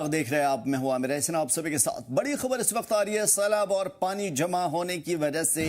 देख रहे हैं आप, मैं हूं आमिर हसन, आप सभी के साथ बड़ी खबर इस वक्त आ रही है। सैलाब और पानी जमा होने की वजह से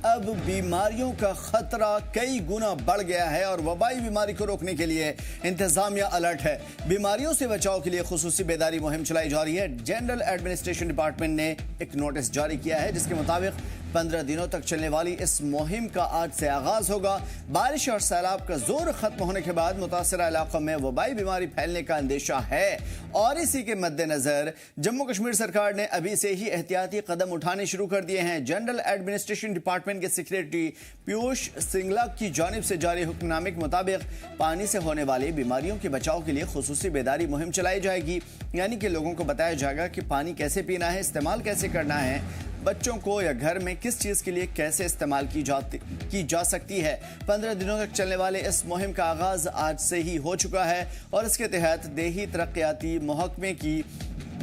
अब बीमारियों का खतरा कई गुना बढ़ गया है और वबाई बीमारी को रोकने के लिए इंतजामिया अलर्ट है। बीमारियों से बचाव के लिए खुसूसी बेदारी मुहिम चलाई जा रही है। जनरल एडमिनिस्ट्रेशन डिपार्टमेंट ने एक नोटिस जारी किया है जिसके मुताबिक 15 दिनों तक चलने वाली इस मुहिम का आज से आगाज होगा। बारिश और सैलाब का जोर खत्म होने के बाद मुतासरा इलाकों में वबाई बीमारी फैलने का अंदेशा है और इसी के मद्देनजर जम्मू कश्मीर सरकार ने अभी से ही एहतियाती कदम उठाने शुरू कर दिए हैं। जनरल एडमिनिस्ट्रेशन डिपार्टमेंट के सेक्रेटरी पीयूष सिंगला की जानिब से जारी हुक्मनामे के मुताबिक पानी से होने वाली बीमारियों के बचाव के लिए खुसूसी बेदारी मुहिम चलाई जाएगी। यानी कि लोगों को बताया जाएगा कि पानी कैसे पीना है, इस्तेमाल कैसे करना है, बच्चों को या घर में किस चीज के लिए कैसे इस्तेमाल की जा सकती है। 15 दिनों तक चलने वाले इस मुहिम का आगाज आज से ही हो चुका है और इसके तहत देही तरक्याती महकमे की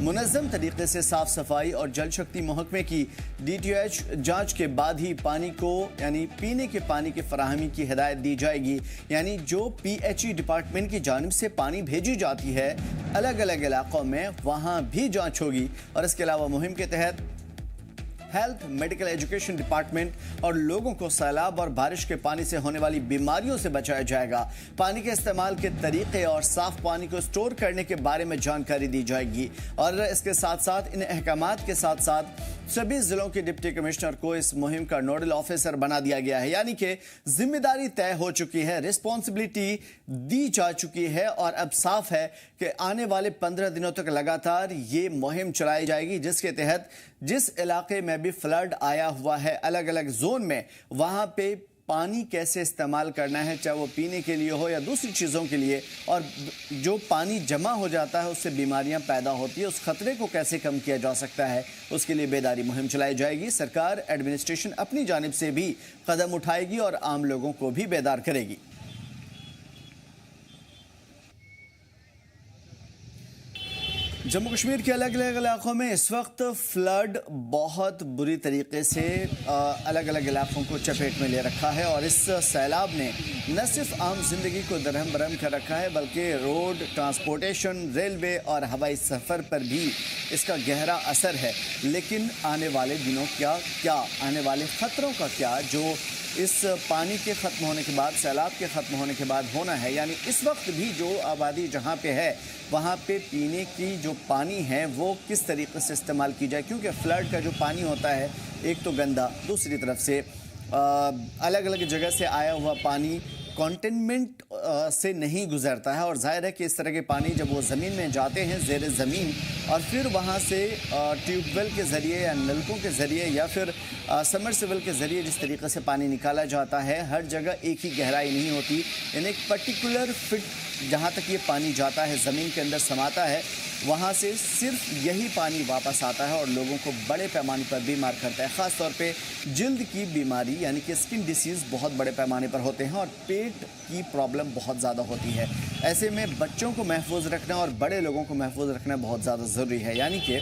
मुनज़्ज़म तरीके से साफ सफाई और जल शक्ति महकमे की DTH जांच के बाद ही पानी को यानी पीने के पानी की फराहमी की हिदायत दी जाएगी। यानी जो PHE डिपार्टमेंट की जानिब से पानी भेजी जाती है अलग अलग इलाकों में, वहाँ भी जांच होगी। और इसके अलावा मुहिम के तहत हेल्थ, मेडिकल एजुकेशन डिपार्टमेंट और लोगों को सैलाब और बारिश के पानी से होने वाली बीमारियों से बचाया जाएगा। पानी के इस्तेमाल के तरीके और साफ पानी को स्टोर करने के बारे में जानकारी दी जाएगी। और इसके साथ साथ इन अहकामात के साथ साथ सभी जिलों के डिप्टी कमिश्नर को इस मुहिम का नोडल ऑफिसर बना दिया गया है। यानी कि जिम्मेदारी तय हो चुकी है, रिस्पॉन्सिबिलिटी दी जा चुकी है और अब साफ है कि आने वाले 15 दिनों तक लगातार ये मुहिम चलाई जाएगी, जिसके तहत जिस इलाके में भी फ्लड आया हुआ है अलग अलग जोन में, वहां पे पानी कैसे इस्तेमाल करना है, चाहे वो पीने के लिए हो या दूसरी चीज़ों के लिए, और जो पानी जमा हो जाता है उससे बीमारियां पैदा होती है, उस खतरे को कैसे कम किया जा सकता है, उसके लिए बेदारी मुहिम चलाई जाएगी। सरकार एडमिनिस्ट्रेशन अपनी जानिब से भी कदम उठाएगी और आम लोगों को भी बेदार करेगी। जम्मू कश्मीर के अलग अलग इलाकों में इस वक्त फ्लड बहुत बुरी तरीके से अलग अलग इलाकों को चपेट में ले रखा है और इस सैलाब ने न सिर्फ आम जिंदगी को दरहम बरहम कर रखा है बल्कि रोड ट्रांसपोर्टेशन, रेलवे और हवाई सफ़र पर भी इसका गहरा असर है। लेकिन आने वाले दिनों क्या आने वाले ख़तरों का क्या, जो इस पानी के ख़त्म होने के बाद, सैलाब के ख़त्म होने के बाद होना है। यानी इस वक्त भी जो आबादी जहाँ पे है वहाँ पे पीने की जो पानी है वो किस तरीके से इस्तेमाल की जाए, क्योंकि फ्लड का जो पानी होता है एक तो गंदा, दूसरी तरफ से अलग अलग जगह से आया हुआ पानी कंटेनमेंट से नहीं गुजरता है और जाहिर है कि इस तरह के पानी जब वो ज़मीन में जाते हैं ज़ेर ज़मीन और फिर वहाँ से ट्यूबवेल के ज़रिए या नलकों के ज़रिए या फिर समरसेबल के ज़रिए जिस तरीके से पानी निकाला जाता है, हर जगह एक ही गहराई नहीं होती। यानी एक पर्टिकुलर फिट जहाँ तक ये पानी जाता है, ज़मीन के अंदर समाता है, वहाँ से सिर्फ यही पानी वापस आता है और लोगों को बड़े पैमाने पर बीमार करता है। ख़ास तौर पे जल्द की बीमारी यानी कि स्किन डिसीज़ बहुत बड़े पैमाने पर होते हैं और पेट की प्रॉब्लम बहुत ज़्यादा होती है। ऐसे में बच्चों को महफूज रखना और बड़े लोगों को महफूज रखना बहुत ज़्यादा ज़रूरी है। यानी कि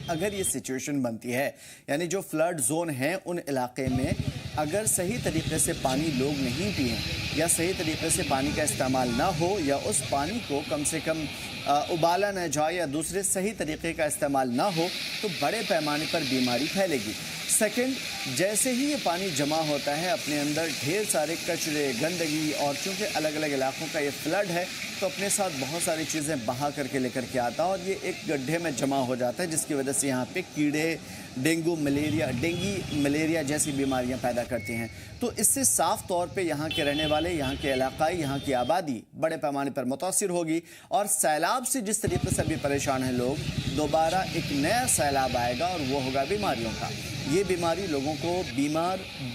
अगर ये सिचुएशन बनती है, यानी जो फ्लड जोन है उन इलाके में अगर सही तरीके से पानी लोग नहीं पिएं या सही तरीके से पानी का इस्तेमाल ना हो या उस पानी को कम से कम उबाला न जाए या दूसरे सही तरीके का इस्तेमाल ना हो, तो बड़े पैमाने पर बीमारी फैलेगी। सेकंड, जैसे ही ये पानी जमा होता है अपने अंदर ढेर सारे कचरे, गंदगी, और चूँकि अलग अलग इलाकों का ये फ्लड है तो अपने साथ बहुत सारी चीज़ें बहा करके लेकर के आता है और ये एक गड्ढे में जमा हो जाता है, जिसकी वजह से यहाँ पे कीड़े, डेंगू मलेरिया जैसी बीमारियां पैदा करती हैं। तो इससे साफ तौर पे यहाँ के रहने वाले, यहाँ के इलाकाई, यहाँ की आबादी बड़े पैमाने पर मुतासिर होगी और सैलाब से जिस तरीके से अभी परेशान हैं लोग, दोबारा एक नया सैलाब आएगा और वो होगा बीमारियों का। ये बीमारी लोगों को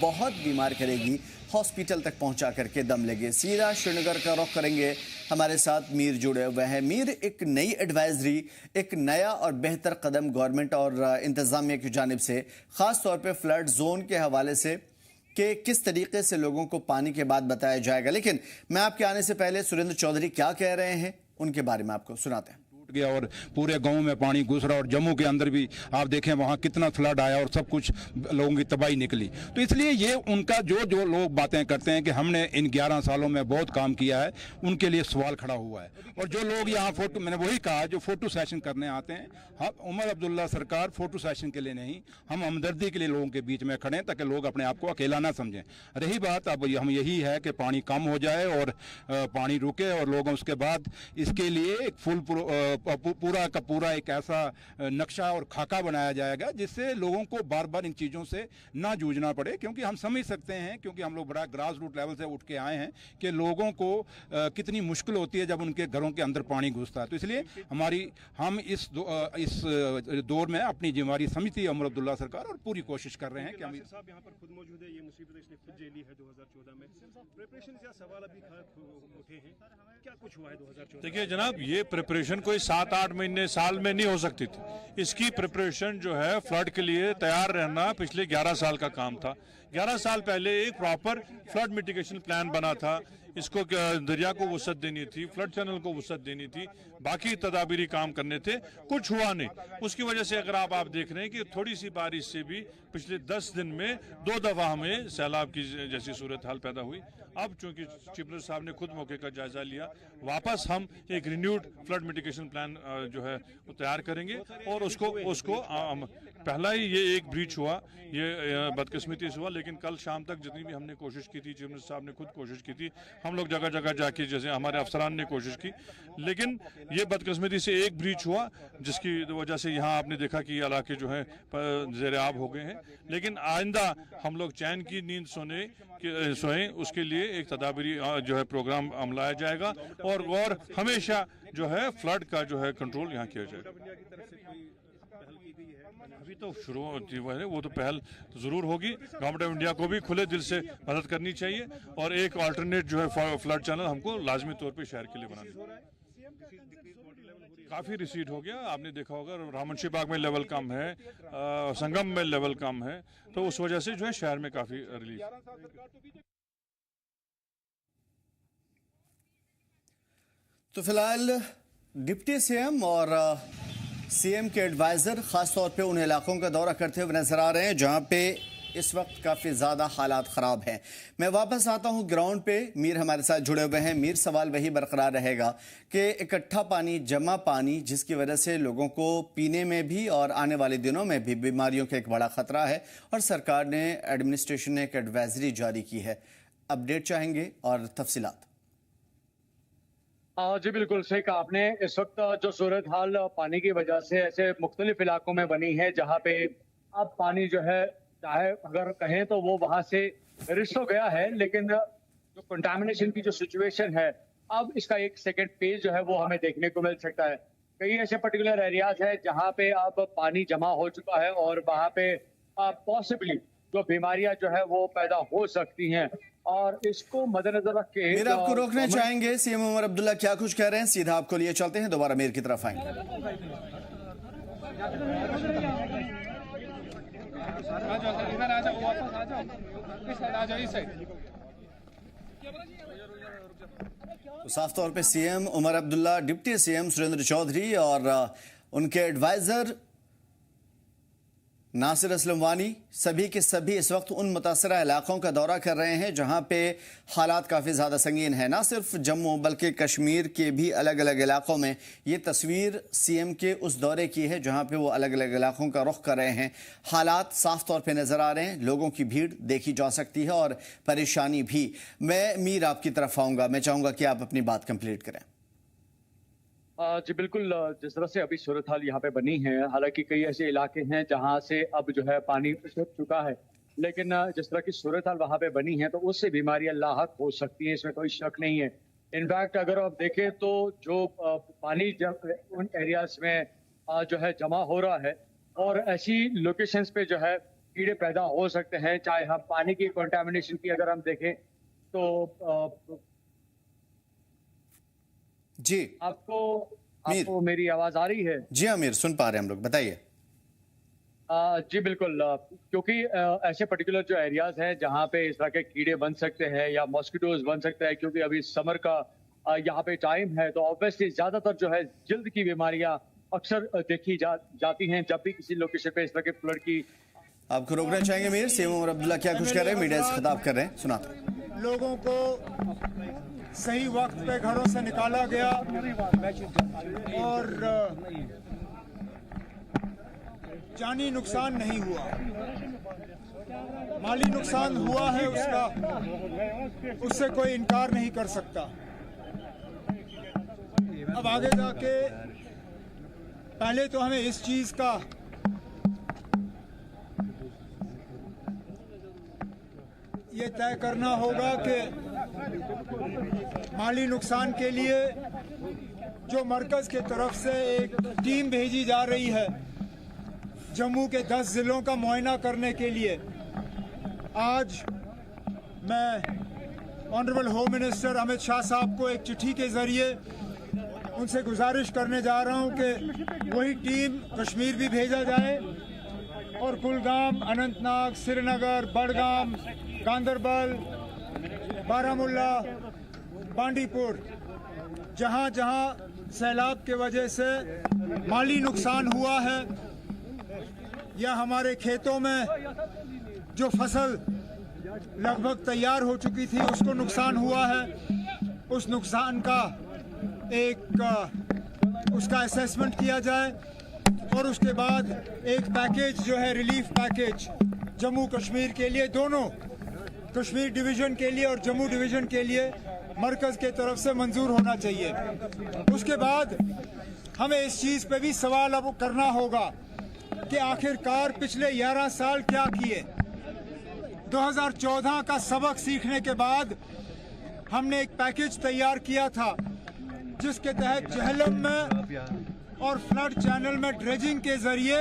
बहुत बीमार करेगी, हॉस्पिटल तक पहुंचा करके दम लेंगे। सीधा श्रीनगर का रुख करेंगे, हमारे साथ मीर जुड़े हुए हैं। मीर, एक नई एडवाइजरी, एक नया और बेहतर कदम गवर्नमेंट और इंतजामिया की जानिब से, ख़ास तौर पे फ्लड जोन के हवाले से कि किस तरीके से लोगों को पानी के बाद बताया जाएगा। लेकिन मैं आपके आने से पहले सुरेंद्र चौधरी क्या कह रहे हैं उनके बारे में आपको सुनाते हैं। टूट गया और पूरे गांव में पानी घुस रहा और जम्मू के अंदर भी आप देखें वहां कितना फ्लड आया और सब कुछ लोगों की तबाही निकली। तो इसलिए ये उनका जो जो लोग बातें करते हैं कि हमने इन 11 सालों में बहुत काम किया है, उनके लिए सवाल खड़ा हुआ है। और जो लोग यहाँ फोटो, मैंने वही कहा, जो फोटो सेशन करने आते हैं, हम उमर अब्दुल्ला सरकार फोटो सेशन के लिए नहीं, हम हमदर्दी के लिए लोगों के बीच में खड़े हैं ताकि लोग अपने आप को अकेला ना समझें। रही बात अब हम यही है कि पानी कम हो जाए और पानी रुके और लोगों उसके बाद इसके लिए एक पूरा का पूरा एक ऐसा नक्शा और खाका बनाया जाएगा जिससे लोगों को बार बार इन चीज़ों से ना जूझना पड़े। क्योंकि हम समझ सकते हैं, क्योंकि हम लोग बड़ा ग्रास रूट लेवल से उठ के आए हैं कि लोगों को कितनी मुश्किल होती है जब उनके घरों के अंदर पानी घुसता है। तो इसलिए हम इस दौर में अपनी जिम्मेदारी समझती है उमर अब्दुल्ला सरकार और पूरी कोशिश कर रहे हैं कि हम साहब यहाँ पर खुद मौजूद है। ये मुसीबत इसने खुद झेली है 2014 में। प्रिपरेशन या सवाल अभी उठे हैं, क्या कुछ हुआ है 2014? देखिए जनाब, ये प्रिपरेशन कोई 7-8 महीने साल में नहीं हो सकती थी। इसकी प्रिपरेशन जो है फ्लड के लिए तैयार रहना पिछले 11 साल का काम था। 11 साल पहले एक प्रॉपर फ्लड मिटिगेशन प्लान बना था। इसको दरिया को वसअत देनी थी, फ्लड चैनल को वसअत देनी थी, बाकी तदाबीरी काम करने थे, कुछ हुआ नहीं। उसकी वजह से अगर आप देख रहे हैं कि थोड़ी सी बारिश से भी पिछले 10 दिन में 2 दफा हमें सैलाब की जैसी सूरत हाल पैदा हुई। अब चूंकि चीफ मिनिस्टर साहब ने खुद मौके का जायजा लिया, वापस हम एक रिन्यूड फ्लड मिटिगेशन प्लान जो है वो तैयार करेंगे और उसको पहला ही ये एक ब्रीच हुआ, ये बदकिस्मती से हुआ, लेकिन कल शाम तक जितनी भी हमने कोशिश की थी, चीफ मिनिस्टर साहब ने खुद कोशिश की थी, हम लोग जगह जगह जाके जैसे हमारे अफसरान ने कोशिश की, लेकिन ये बदकिस्मती से एक ब्रीच हुआ जिसकी वजह से यहाँ आपने देखा कि इलाके जो है ज़ेर आब हो गए हैं। लेकिन आइंदा हम लोग चैन की नींद सोएं, उसके लिए एक तदाबीरी जो है प्रोग्राम अमलाया जाएगा और हमेशा जो है फ्लड का जो है कंट्रोल यहाँ किया जाएगा। अभी तो शुरू हुआ है, वो तो पहल तो जरूर होगी। गवर्नमेंट ऑफ इंडिया को भी खुले दिल से मदद करनी चाहिए और एक अल्टरनेट जो है फ्लड चैनल हमको लाजमी तौर पे शहर के लिए बनाना। काफी रिसीड हो गया, आपने देखा होगा रामनशी बाग में लेवल कम है, संगम में लेवल कम है, तो उस वजह से जो है शहर में काफी रिलीफ। तो फिलहाल डिप्टी सीएम और सीएम के एडवाइजर खासतौर पे उन इलाकों का दौरा करते हुए नजर आ रहे हैं जहां पे इस वक्त काफ़ी ज़्यादा हालात ख़राब हैं। मैं वापस आता हूं ग्राउंड पे, मीर हमारे साथ जुड़े हुए हैं। मीर, सवाल वही बरकरार रहेगा कि इकट्ठा पानी, जमा पानी, जिसकी वजह से लोगों को पीने में भी और आने वाले दिनों में भी बीमारियों का एक बड़ा खतरा है और सरकार ने, एडमिनिस्ट्रेशन ने एक एडवाइजरी जारी की है। अपडेट चाहेंगे और तफसीलात। जी बिल्कुल सही कहा आपने। इस वक्त जो सूरत हाल पानी की वजह से ऐसे मुख्तलिफ इलाकों में बनी है जहाँ पे अब पानी जो है, चाहे अगर कहें तो वो वहां से रिस्ट हो गया है, लेकिन जो कंटामिनेशन की जो सिचुएशन है, अब इसका एक सेकंड पेज जो है वो हमें देखने को मिल सकता है। कई ऐसे पर्टिकुलर एरियाज है जहाँ पे अब पानी जमा हो चुका है और वहां पे पॉसिबली जो बीमारियां जो है वो पैदा हो सकती हैं और इसको मद्देनजर रख के मीर, आपको रोकना चाहेंगे। सीएम उमर अब्दुल्ला क्या कुछ कह रहे हैं, सीधा आपको लिए चलते हैं, दोबारा मीर की तरफ आएंगे। तो साफ तौर पे CM Omar Abdullah, deputy CM Surinder Choudhary और उनके एडवाइजर नासिर असलम वानी, सभी के सभी इस वक्त उन मुतासरा इलाकों का दौरा कर रहे हैं जहां पे हालात काफ़ी ज़्यादा संगीन है। ना सिर्फ जम्मू बल्कि कश्मीर के भी अलग अलग इलाकों में ये तस्वीर सीएम के उस दौरे की है जहां पे वो अलग अलग इलाकों का रुख कर रहे हैं। हालात साफ तौर पे नज़र आ रहे हैं, लोगों की भीड़ देखी जा सकती है और परेशानी भी। मैं मीर आपकी तरफ आऊँगा, मैं चाहूँगा कि आप अपनी बात कंप्लीट करें। जी बिल्कुल, जिस तरह से अभी सूरत हाल यहाँ पे बनी है, हालांकि कई ऐसे इलाके हैं जहाँ से अब जो है पानी उतर चुका है, लेकिन जिस तरह की सूरत हाल वहाँ पे बनी है तो उससे बीमारियां लाहक हो सकती हैं, इसमें कोई शक नहीं है। इनफैक्ट अगर आप देखें तो जो पानी जब उन एरियाज में जो है जमा हो रहा है और ऐसी लोकेशंस पे जो है कीड़े पैदा हो सकते हैं, चाहे हम पानी की कंटामिनेशन की अगर हम देखें तो जी आपको मेरी आवाज आ रही है? जी हाँ मीर, सुन पा रहे हैं हम लोग, बताइए। जी बिल्कुल, क्योंकि ऐसे पर्टिकुलर जो एरियाज हैं जहाँ पे इस तरह के कीड़े बन सकते हैं या मॉस्किटोज बन सकते हैं, क्योंकि अभी समर का यहाँ पे टाइम है, तो ऑब्वियसली ज्यादातर जो है जल्द की बीमारियां अक्सर देखी जाती हैं जब भी किसी लोकेशन पे इस तरह के फ्लड की। आपको रोकना चाहेंगे मीर? सीएम उमर अब्दुल्ला क्या कुछ कह रहे हैं, मीडिया से खिताब कर रहे हैं, सुनाते हैं। लोगों को सही वक्त पे घरों से निकाला गया और जानी नुकसान नहीं हुआ, माली नुकसान हुआ है उसका, उससे कोई इनकार नहीं कर सकता। अब आगे जाके पहले तो हमें इस चीज का ये तय करना होगा कि माली नुकसान के लिए जो मरकज के तरफ से एक टीम भेजी जा रही है जम्मू के 10 जिलों का मुआयना करने के लिए, आज मैं honourable home minister Amit Shah साहब को एक चिट्ठी के जरिए उनसे गुजारिश करने जा रहा हूं कि वही टीम कश्मीर भी भेजा जाए और कुलगाम, अनंतनाग, श्रीनगर, बडगाम, गांदरबल, बारामुल्ला, बांडीपुर, जहां जहां सैलाब के वजह से माली नुकसान हुआ है या हमारे खेतों में जो फसल लगभग तैयार हो चुकी थी उसको नुकसान हुआ है, उस नुकसान का उसका असेसमेंट किया जाए और उसके बाद एक पैकेज जो है रिलीफ पैकेज जम्मू कश्मीर के लिए, दोनों कश्मीर डिवीज़न के लिए और जम्मू डिवीज़न के लिए मरकज़ के तरफ से मंजूर होना चाहिए। उसके बाद हमें इस चीज़ पे भी सवाल अब करना होगा कि आखिरकार पिछले 11 साल क्या किए। 2014 का सबक सीखने के बाद हमने एक पैकेज तैयार किया था जिसके तहत जहलम में और फ्लड चैनल में ड्रेजिंग के जरिए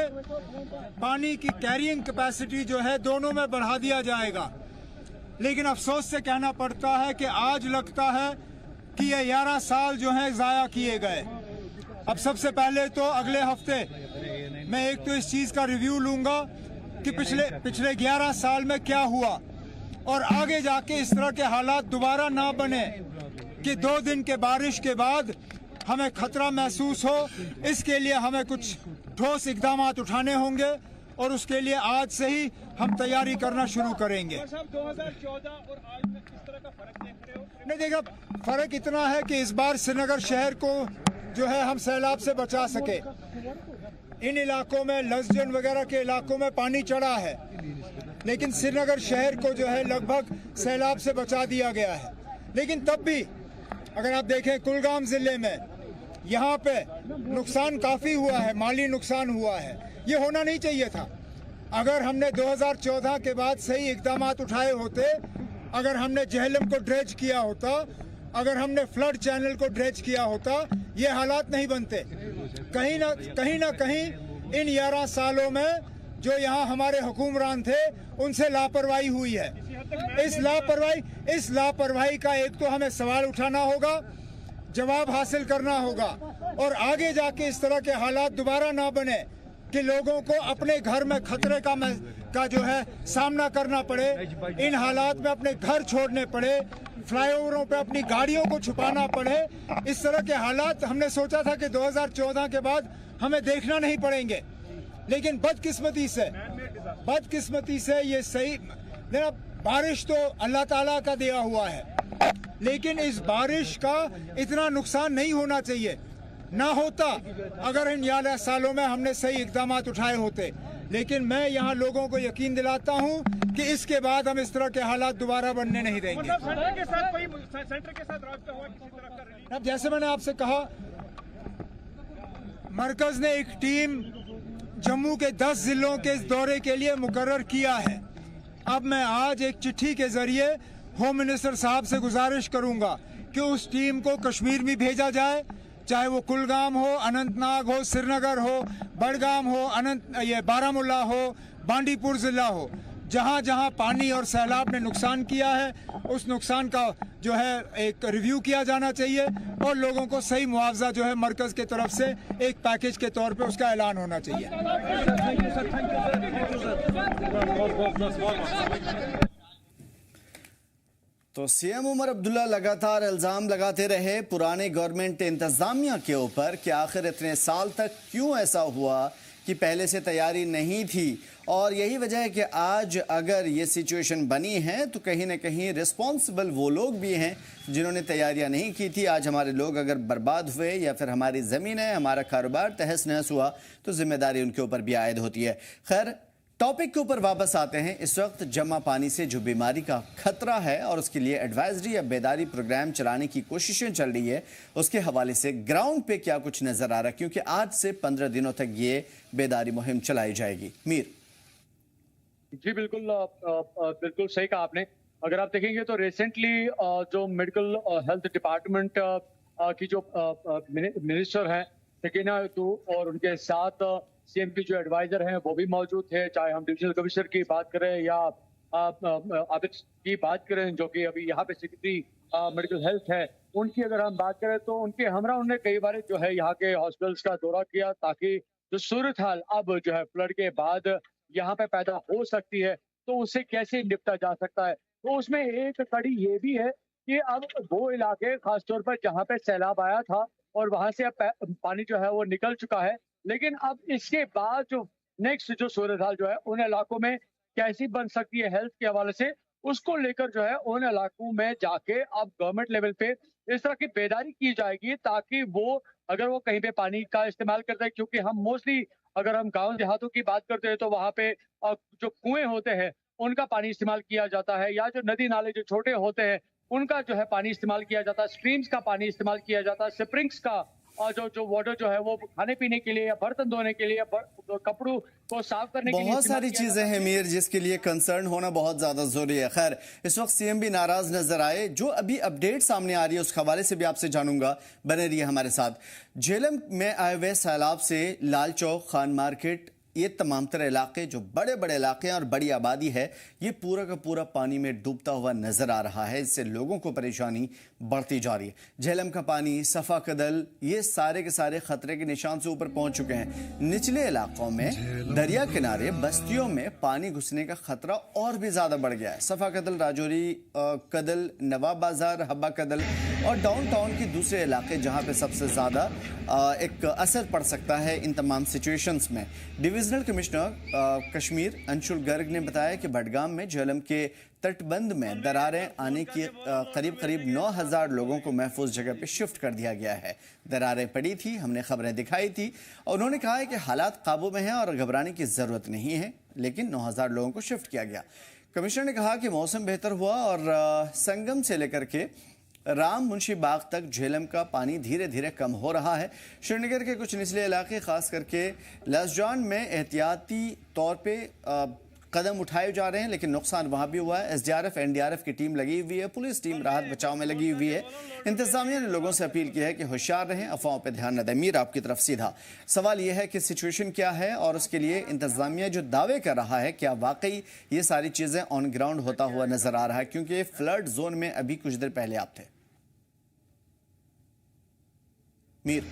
पानी की कैरिंग कैपेसिटी जो है दोनों में बढ़ा दिया जाएगा। लेकिन अफसोस से कहना पड़ता है कि आज लगता है कि ये 11 साल जो हैं ज़ाया किए गए। अब सबसे पहले तो अगले हफ्ते मैं एक तो इस चीज़ का रिव्यू लूँगा कि पिछले 11 साल में क्या हुआ और आगे जाके इस तरह के हालात दोबारा ना बने कि 2 दिन के बारिश के बाद हमें खतरा महसूस हो। इसके लिए हमें कुछ ठोस इकदाम उठाने होंगे और उसके लिए आज से ही हम तैयारी करना शुरू करेंगे। 2014 और आज में किस तरह का फर्क देख रहे हो? नहीं, देखा फर्क इतना है कि इस बार श्रीनगर शहर को जो है हम सैलाब से बचा सके। इन इलाकों में लसजन वगैरह के इलाकों में पानी चढ़ा है, लेकिन श्रीनगर शहर को जो है लगभग सैलाब से बचा दिया गया है। लेकिन तब भी अगर आप देखें कुलगाम जिले में यहाँ पे नुकसान काफ़ी हुआ है, माली नुकसान हुआ है। ये होना नहीं चाहिए था। अगर हमने 2014 के बाद सही इकदाम उठाए होते, अगर हमने जहलम को ड्रेज किया होता, अगर हमने फ्लड चैनल को ड्रेज किया होता, ये हालात नहीं बनते। कहीं ना कहीं इन 11 सालों में जो यहाँ हमारे हुक्मरान थे उनसे लापरवाही हुई है। इस लापरवाही का एक तो हमें सवाल उठाना होगा, जवाब हासिल करना होगा और आगे जाके इस तरह के हालात दोबारा ना बने कि लोगों को अपने घर में खतरे का जो है सामना करना पड़े, इन हालात में अपने घर छोड़ने पड़े, फ्लाईओवरों पे अपनी गाड़ियों को छुपाना पड़े। इस तरह के हालात हमने सोचा था कि 2014 के बाद हमें देखना नहीं पड़ेंगे, लेकिन बदकिस्मती से ये सही बारिश तो अल्लाह ताला का दिया हुआ है, लेकिन इस बारिश का इतना नुकसान नहीं होना चाहिए। ना होता अगर इन 11 सालों में हमने सही इकदाम उठाए होते। लेकिन मैं यहाँ लोगों को यकीन दिलाता हूँ कि इसके बाद हम इस तरह के हालात दोबारा बनने नहीं देंगे। सेंटर के साथ राब्ता हुआ किसी तरह का रिलीफ? अब जैसे मैंने आपसे कहा, मरकज ने एक टीम जम्मू के 10 जिलों के दौरे के लिए मुकर्रर किया है। अब मैं आज एक चिट्ठी के जरिए होम मिनिस्टर साहब से गुजारिश करूंगा कि उस टीम को कश्मीर में भेजा जाए, चाहे वो कुलगाम हो, अनंतनाग हो, श्रीनगर हो, बडगाम हो, बारामुल्ला हो, बांडीपुर जिला हो, जहां जहां पानी और सैलाब ने नुकसान किया है उस नुकसान का जो है एक रिव्यू किया जाना चाहिए और लोगों को सही मुआवजा जो है मरकज के तरफ से एक पैकेज के तौर पे उसका ऐलान होना चाहिए। तो सीएम उमर अब्दुल्ला लगातार इल्जाम लगाते रहे पुराने गवर्नमेंट इंतजामिया के ऊपर कि आखिर इतने साल तक क्यों ऐसा हुआ कि पहले से तैयारी नहीं थी, और यही वजह है कि आज अगर ये सिचुएशन बनी है तो कहीं ना कहीं रिस्पॉन्सिबल वो लोग भी हैं जिन्होंने तैयारियां नहीं की थी। आज हमारे लोग अगर बर्बाद हुए या फिर हमारी ज़मीन है, हमारा कारोबार तहस नहस हुआ तो जिम्मेदारी उनके ऊपर भी आयद होती है। खैर, टॉपिक के ऊपर वापस आते हैं। इस वक्त जमा पानी से जो बीमारी का खतरा है और उसके लिए एडवाइजरी या बेदारी प्रोग्राम चलाने की कोशिशें चल रही है, उसके हवाले से ग्राउंड पे क्या कुछ नजर आ रहा है, क्योंकि आज से 15 दिनों तक ये बेदारी मुहिम चलाई जाएगी। मीर जी बिल्कुल, बिल्कुल सही कहा आपने। अगर आप देखेंगे तो रिसेंटली जो मेडिकल हेल्थ डिपार्टमेंट की जो मिनिस्टर हैं सकीना और उनके साथ सीएम की जो एडवाइजर हैं वो भी मौजूद थे। चाहे हम डिविजनल कमिश्नर की बात करें या आबिद की बात करें जो कि अभी यहाँ पे सेक्रेटरी मेडिकल हेल्थ है, उनकी अगर हम बात करें तो उनके हमरा उन्होंने कई बार जो है यहाँ के हॉस्पिटल्स का दौरा किया ताकि जो सूरत हाल अब जो है फ्लड के बाद यहाँ पे पैदा हो सकती है तो उससे कैसे निपटा जा सकता है। तो उसमें एक कड़ी ये भी है कि अब वो इलाके खासतौर पर जहाँ पे सैलाब आया था और वहां से अब पानी जो है वो निकल चुका है, लेकिन अब इसके बाद जो नेक्स्ट जो सूरत हाल जो है उन इलाकों में कैसी बन सकती है हेल्थ के हवाले से, उसको लेकर जो है उन इलाकों में जाके अब गवर्नमेंट लेवल पे इस तरह की बेदारी की जाएगी ताकि वो अगर वो कहीं पे पानी का इस्तेमाल करते हैं, क्योंकि हम मोस्टली अगर हम गांव देहातों की बात करते हैं तो वहां पे जो कुएं होते हैं उनका पानी इस्तेमाल किया जाता है, या जो नदी नाले जो छोटे होते हैं उनका जो है पानी इस्तेमाल किया जाता है, स्ट्रीम्स का पानी इस्तेमाल किया जाता है, स्प्रिंग्स का और जो वाटर जो है वो खाने पीने के लिए या बर्तन धोने के लिए या कपड़ों को साफ करने के लिए बहुत सारी चीजें हैं मीर जिसके लिए कंसर्न होना बहुत ज्यादा जरूरी है। खैर, इस वक्त सीएम भी नाराज नजर आए। जो अभी अपडेट सामने आ रही है उस हवाले से भी आपसे जानूंगा, बने रहिए हमारे साथ। झेलम में आए हुए सैलाब से लाल चौक, खान मार्केट, ये तमाम तरह इलाके जो बड़े बड़े इलाके हैं और बड़ी आबादी है, ये पूरा का पूरा पानी में डूबता हुआ नजर आ रहा है। इससे लोगों को परेशानी बढ़ती जा रही है। झेलम का पानी, सफा कदल, ये सारे के सारे खतरे के निशान से ऊपर पहुंच चुके हैं। निचले इलाकों में, दरिया किनारे, बस्तियों में पानी घुसने का खतरा और भी ज्यादा बढ़ गया है। सफा कदल, राजौरी कदल, नवाब बाजार, हब्बा कदल और डाउनटाउन के दूसरे इलाके जहां पे सबसे ज्यादा एक असर पड़ सकता है इन तमाम सिचुएशंस में। डिविजनल कमिश्नर कश्मीर अंशुल गर्ग ने बताया कि बडगाम में झेलम के तटबंध में दरारें आने की करीब 9,000 लोगों को महफूज जगह पे शिफ्ट कर दिया गया है। दरारें पड़ी थी, हमने खबरें दिखाई थी और उन्होंने कहा है कि हालात काबू में हैं और घबराने की जरूरत नहीं है, लेकिन 9,000 लोगों को शिफ्ट किया गया। कमिश्नर ने कहा कि मौसम बेहतर हुआ और संगम से लेकर के राम मुंशी बाग तक झेलम का पानी धीरे धीरे कम हो रहा है। श्रीनगर के कुछ निचले इलाके, खास करके लसजान में एहतियाती तौर पे कदम उठाए जा रहे हैं, लेकिन नुकसान वहां भी हुआ है। एसडीआरएफ, एनडीआरएफ की टीम लगी हुई है, पुलिस टीम राहत बचाव में लगी हुई है। इंतजामिया ने लोगों से अपील की है कि होशियार रहें, अफवाहों पर ध्यान न दें। मीर, आपकी तरफ सीधा सवाल यह है कि सिचुएशन क्या है और उसके लिए इंतजामिया जो दावे कर रहा है, क्या वाकई ये सारी चीजें ऑन ग्राउंड होता हुआ नजर आ रहा है, क्योंकि फ्लड जोन में अभी कुछ देर पहले आप थे। मीर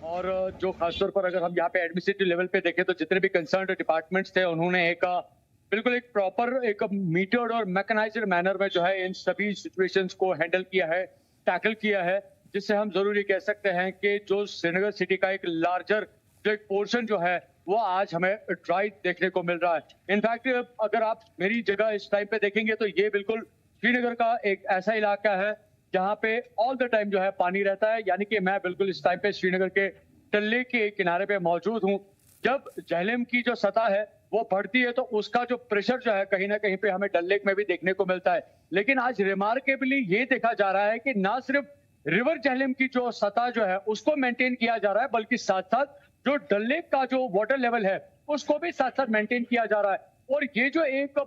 और जो खासतौर पर अगर हम यहाँ पे एडमिनिस्ट्रेटिव लेवल पे देखें तो जितने भी कंसर्न डिपार्टमेंट्स थे उन्होंने बिल्कुल एक प्रॉपर एक मीटर्ड और मैकेनाइज्ड मैनर में जो है इन सभी सिचुएशंस को हैंडल किया है, टैकल किया है, जिससे हम जरूरी कह सकते हैं कि जो श्रीनगर सिटी का एक लार्जर जो एक पोर्शन जो है वो आज हमें ड्राई देखने को मिल रहा है। इनफैक्ट अगर आप मेरी जगह इस टाइम पे देखेंगे तो ये बिल्कुल श्रीनगर का एक ऐसा इलाका है जहाँ पे ऑल द टाइम जो है पानी रहता है, यानी कि मैं बिल्कुल इस टाइम पे श्रीनगर के डल लेक के किनारे पे मौजूद हूँ। जब झेलम की जो सतह है वो बढ़ती है तो उसका जो प्रेशर जो है कहीं ना कहीं पे हमें डल लेक में भी देखने को मिलता है। लेकिन आज रिमार्केबली ये देखा जा रहा है कि ना सिर्फ रिवर झेलम की जो सतह जो है उसको मेंटेन किया जा रहा है, बल्कि साथ साथ जो डल लेक का जो वाटर लेवल है उसको भी साथ साथ मेंटेन किया जा रहा है। और ये जो एक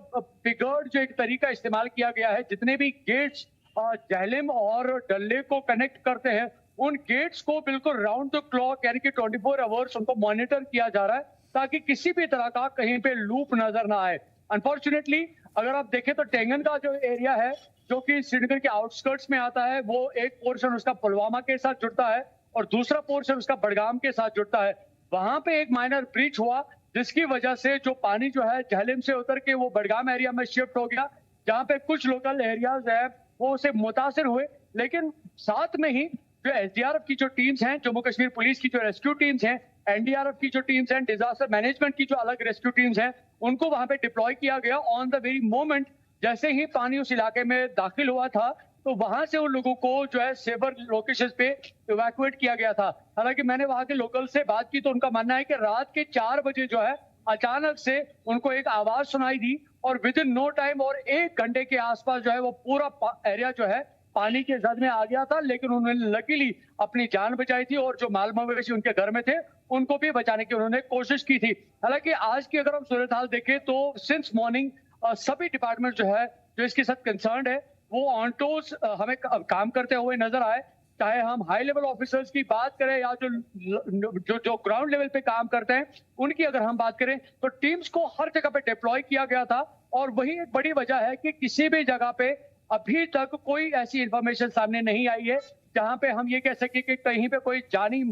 फिगर्ड जो एक तरीका इस्तेमाल किया गया है, जितने भी गेट्स झेलम और डल लेक को कनेक्ट करते हैं उन गेट्स को बिल्कुल राउंड द क्लॉक यानी कि 24 आवर्स उनको मॉनिटर किया जा रहा है ताकि किसी भी तरह का कहीं पे लूप नजर ना आए। अनफॉर्चुनेटली अगर आप देखें तो टेंगन का जो एरिया है जो कि श्रीनगर के आउटस्कर्ट्स में आता है, वो एक पोर्शन उसका पुलवामा के साथ जुड़ता है और दूसरा पोर्शन उसका बडगाम के साथ जुड़ता है। वहां पे एक माइनर ब्रीच हुआ जिसकी वजह से जो पानी जो है झेलम से उतर के वो बडगाम एरिया में शिफ्ट हो गया, जहाँ पे कुछ लोकल एरियाज है वो उससे मुतासिर हुए, लेकिन साथ में ही जो एसडीआरएफ की जो टीम्स हैं, जम्मू कश्मीर पुलिस की जो रेस्क्यू टीम्स हैं, एनडीआरएफ की जो टीम्स हैं, डिजास्टर मैनेजमेंट की जो अलग रेस्क्यू टीम्स हैं, उनको वहां पे डिप्लॉय किया गया ऑन द वेरी मोमेंट। जैसे ही पानी उस इलाके में दाखिल हुआ था तो वहां से उन लोगों को जो है सेवर लोकेशन पे इवैक्यूएट किया गया था। हालांकि मैंने वहां के लोकल से बात की तो उनका मानना है कि रात के 4 बजे जो है अचानक से उनको एक आवाज सुनाई दी और विद इन नो टाइम और 1 घंटे के आसपास जो है वो पूरा एरिया जो है पानी के जद में आ गया था, लेकिन उन्होंने लकीली अपनी जान बचाई थी और जो माल मवेशी उनके घर में थे उनको भी बचाने की उन्होंने कोशिश की थी। हालांकि आज की अगर हम सूरत हाल देखें तो सिंस मॉर्निंग सभी डिपार्टमेंट जो है जो इसके साथ कंसर्न है वो ऑन टोज हमें काम करते हुए नजर आए। चाहे हम हाई लेवल ऑफिसर्स की बात करें या जो ग्राउंड लेवल पे काम करते हैं उनकी अगर हम बात करें तो टीम्स को हर जगह पे डिप्लॉय किया गया था। और वही एक बड़ी वजह है कि किसी भी जगह पे अभी तक कोई ऐसी इंफॉर्मेशन सामने नहीं आई है जहां पे हम ये कह सके कि कहीं पे कोई जानी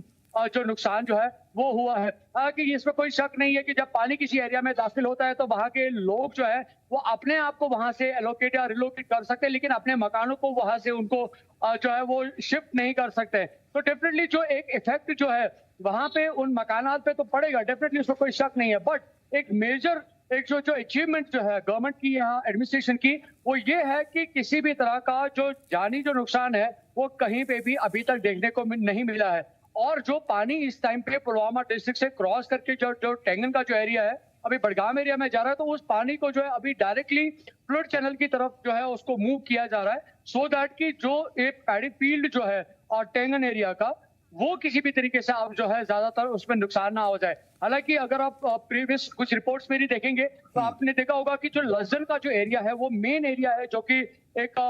जो नुकसान जो है वो हुआ है। हालांकि इसमें कोई शक नहीं है कि जब पानी किसी एरिया में दाखिल होता है तो वहां के लोग जो है वो अपने आप को वहां से एलोकेट या रिलोकेट कर सकते हैं, लेकिन अपने मकानों को वहां से उनको जो है वो शिफ्ट नहीं कर सकते। तो डेफिनेटली जो एक इफेक्ट जो है वहां पे उन मकानात पे तो पड़ेगा, डेफिनेटली उसमें कोई शक नहीं है। बट एक मेजर एक जो अचीवमेंट जो है गवर्नमेंट की यहाँ एडमिनिस्ट्रेशन की वो ये है कि किसी भी तरह का जो जानी जो नुकसान है वो कहीं पे भी अभी तक देखने को नहीं मिला है। और जो पानी इस टाइम पे पुलवामा डिस्ट्रिक्ट से क्रॉस करके जो टेंगन का जो एरिया है अभी बडगाम एरिया में जा रहा है, तो उस पानी को जो है अभी डायरेक्टली फ्लड चैनल की तरफ जो है उसको मूव किया जा रहा है सो दैट कि जो एक पैडी फील्ड जो है और टेंगन एरिया का वो किसी भी तरीके से आप जो है ज्यादातर उसमें नुकसान ना हो जाए। हालांकि अगर आप प्रीवियस कुछ रिपोर्ट्स मेरी देखेंगे तो आपने देखा होगा कि जो लजन का जो एरिया है वो मेन एरिया है जो कि एक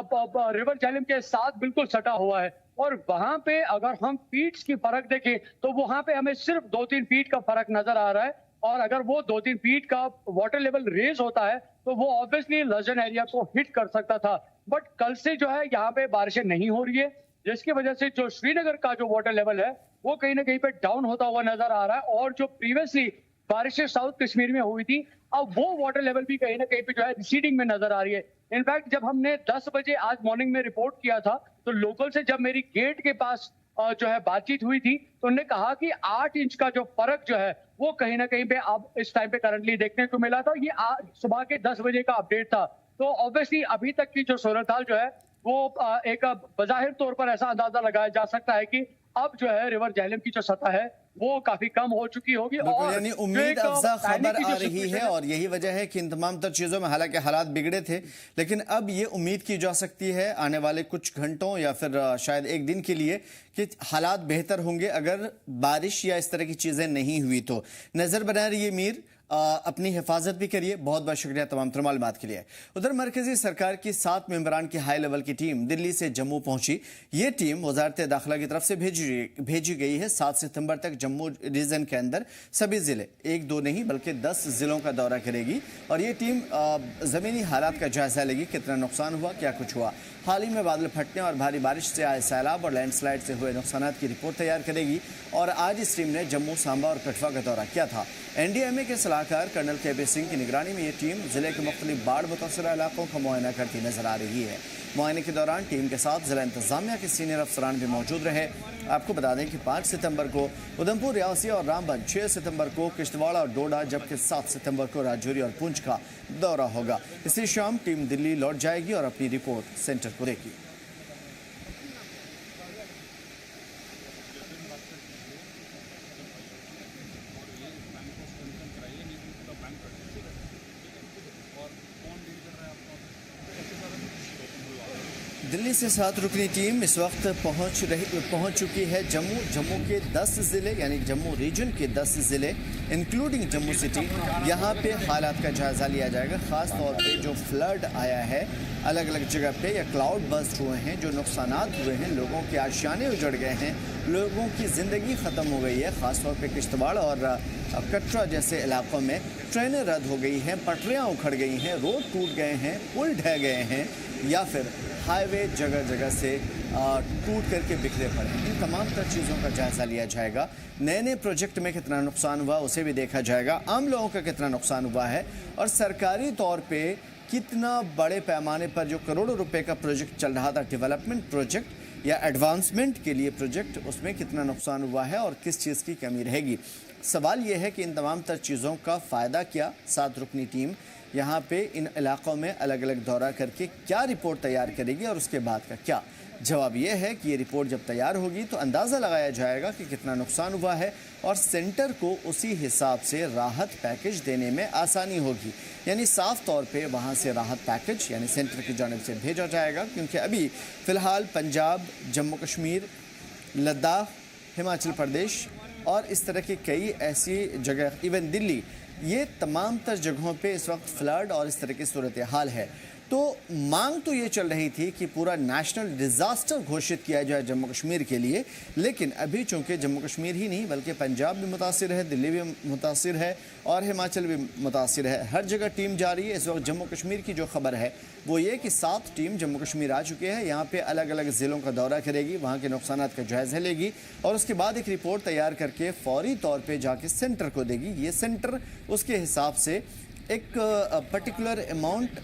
रिवर झेलम के साथ बिल्कुल सटा हुआ है। और वहां पे अगर हम फीट्स की फर्क देखें तो वहां पे हमें सिर्फ 2-3 फीट का फर्क नजर आ रहा है। और अगर वो 2-3 फीट का वाटर लेवल रेज होता है तो वो ऑब्वियसली लजन एरिया को हिट कर सकता था। बट कल से जो है यहाँ पे बारिशें नहीं हो रही है जिसकी वजह से जो श्रीनगर का जो वाटर लेवल है वो कहीं ना कहीं पे डाउन होता हुआ नजर आ रहा है। और जो प्रीवियसली बारिशें साउथ कश्मीर में हुई थी अब वो वाटर लेवल भी कहीं ना कहीं पे जो है रिसीडिंग में नजर आ रही है। इनफैक्ट जब हमने 10 बजे आज मॉर्निंग में रिपोर्ट किया था तो लोकल से जब मेरी गेट के पास जो है बातचीत हुई थी तो उन्होंने कहा कि 8 इंच का जो फर्क जो है वो कहीं ना कहीं पे अब इस टाइम पे करंटली देखने को मिला था। ये सुबह के 10 बजे का अपडेट था। तो ऑब्वियसली अभी तक की जो सूरत हाल जो है वो एक बज़ाहिर तौर पर ऐसा अंदाजा लगाया जा सकता है कि अब जो है रिवर झेलम की जो सतह है वो काफी कम हो चुकी होगी। और यानी उम्मीद अफजा खबर आ रही है और यही वजह है कि इन तमाम तर चीजों में हालांकि हालात बिगड़े थे लेकिन अब ये उम्मीद की जा सकती है आने वाले कुछ घंटों या फिर शायद एक दिन के लिए कि हालात बेहतर होंगे अगर बारिश या इस तरह की चीजें नहीं हुई तो। नजर बनाए रहिए मीर, अपनी हिफाजत भी करिए। बहुत बहुत शुक्रिया तमाम तर मालूमात के लिए। उधर मरकजी सरकार की 7 मेंबरान की हाई लेवल की टीम दिल्ली से जम्मू पहुंची। ये टीम वजारत दाखिला की तरफ से भेजी गई है। 7 सितंबर तक जम्मू रीजन के अंदर सभी जिले 1-2 नहीं बल्कि 10 जिलों का दौरा करेगी और ये टीम जमीनी हालात का जायजा लेगी, कितना नुकसान हुआ, क्या कुछ हुआ। हाल ही में बादल फटने और भारी बारिश से आए सैलाब और लैंडस्लाइड से हुए नुकसान की रिपोर्ट तैयार करेगी। और आज इस टीम ने जम्मू, सांबा और कठुआ का दौरा किया था। एनडीएमए के सलाहकार कर्नल केबी सिंह की निगरानी में ये टीम जिले के मुख्तलिफ बाढ़ मुतासर इलाकों का मुआयना करती नजर आ रही है। मुआयने के दौरान टीम के साथ जिला इंतजामिया के सीनियर अफसरान भी मौजूद रहे। आपको बता दें कि 5 सितंबर को उधमपुर, रियासी और रामबन, 6 सितंबर को किश्तवाड़ा और डोडा जबकि 7 सितंबर को राजौरी और पुंछ का दौरा होगा। इसी शाम टीम दिल्ली लौट जाएगी और अपनी रिपोर्ट सेंटर को देगी। दिल्ली से 7 रुकनी टीम इस वक्त पहुंच चुकी है जम्मू के 10 ज़िले यानी जम्मू रीजन के 10 ज़िले इंक्लूडिंग जम्मू सिटी। यहाँ पे हालात का जायज़ा लिया जाएगा। ख़ास तौर पे जो फ्लड आया है अलग अलग जगह पे या क्लाउड बस्ट हुए हैं, जो नुकसानात हुए हैं, लोगों के आशियाने उजड़ गए हैं, लोगों की ज़िंदगी ख़त्म हो गई है। ख़ास तौर पे किश्तवाड़ और कटरा जैसे इलाकों में ट्रेनें रद्द हो गई हैं, पटरियाँ उखड़ गई हैं, रोड टूट गए हैं, पुल ढह गए हैं या फिर हाईवे जगह जगह से टूट करके बिखरे पड़े। इन तमाम तर चीज़ों का जायज़ा लिया जाएगा। नए प्रोजेक्ट में कितना नुकसान हुआ उसे भी देखा जाएगा, आम लोगों का कितना नुकसान हुआ है और सरकारी तौर पे कितना बड़े पैमाने पर जो करोड़ों रुपए का प्रोजेक्ट चल रहा था, डेवलपमेंट प्रोजेक्ट या एडवांसमेंट के लिए प्रोजेक्ट, उसमें कितना नुकसान हुआ है और किस चीज़ की कमी रहेगी। सवाल यह है कि इन तमाम तर चीज़ों का फ़ायदा क्या। 7 रुकनी टीम यहाँ पे इन इलाकों में अलग अलग दौरा करके क्या रिपोर्ट तैयार करेगी और उसके बाद का क्या। जवाब यह है कि ये रिपोर्ट जब तैयार होगी तो अंदाज़ा लगाया जाएगा कि कितना नुकसान हुआ है और सेंटर को उसी हिसाब से राहत पैकेज देने में आसानी होगी। यानी साफ तौर पे वहाँ से राहत पैकेज यानी सेंटर की जानिब से भेजा जाएगा, क्योंकि अभी फ़िलहाल पंजाब, जम्मू कश्मीर, लद्दाख, हिमाचल प्रदेश और इस तरह की कई ऐसी जगह, इवन दिल्ली, ये तमाम तर जगहों पे इस वक्त फ्लड और इस तरह की सूरत हाल है। तो मांग तो ये चल रही थी कि पूरा नेशनल डिज़ास्टर घोषित किया जाए जम्मू कश्मीर के लिए, लेकिन अभी चूंकि जम्मू कश्मीर ही नहीं बल्कि पंजाब भी मुतासिर है, दिल्ली भी मुतासिर है और हिमाचल भी मुतासिर है, हर जगह टीम जा रही है। इस वक्त जम्मू कश्मीर की जो खबर है वो ये कि 7 टीम जम्मू कश्मीर आ चुके हैं, यहाँ पे अलग अलग ज़िलों का दौरा करेगी, वहाँ के नुकसानात का जायज़ा लेगी और उसके बाद एक रिपोर्ट तैयार करके फौरी तौर पर जाके सेंटर को देगी। ये सेंटर उसके हिसाब से एक पर्टिकुलर अमाउंट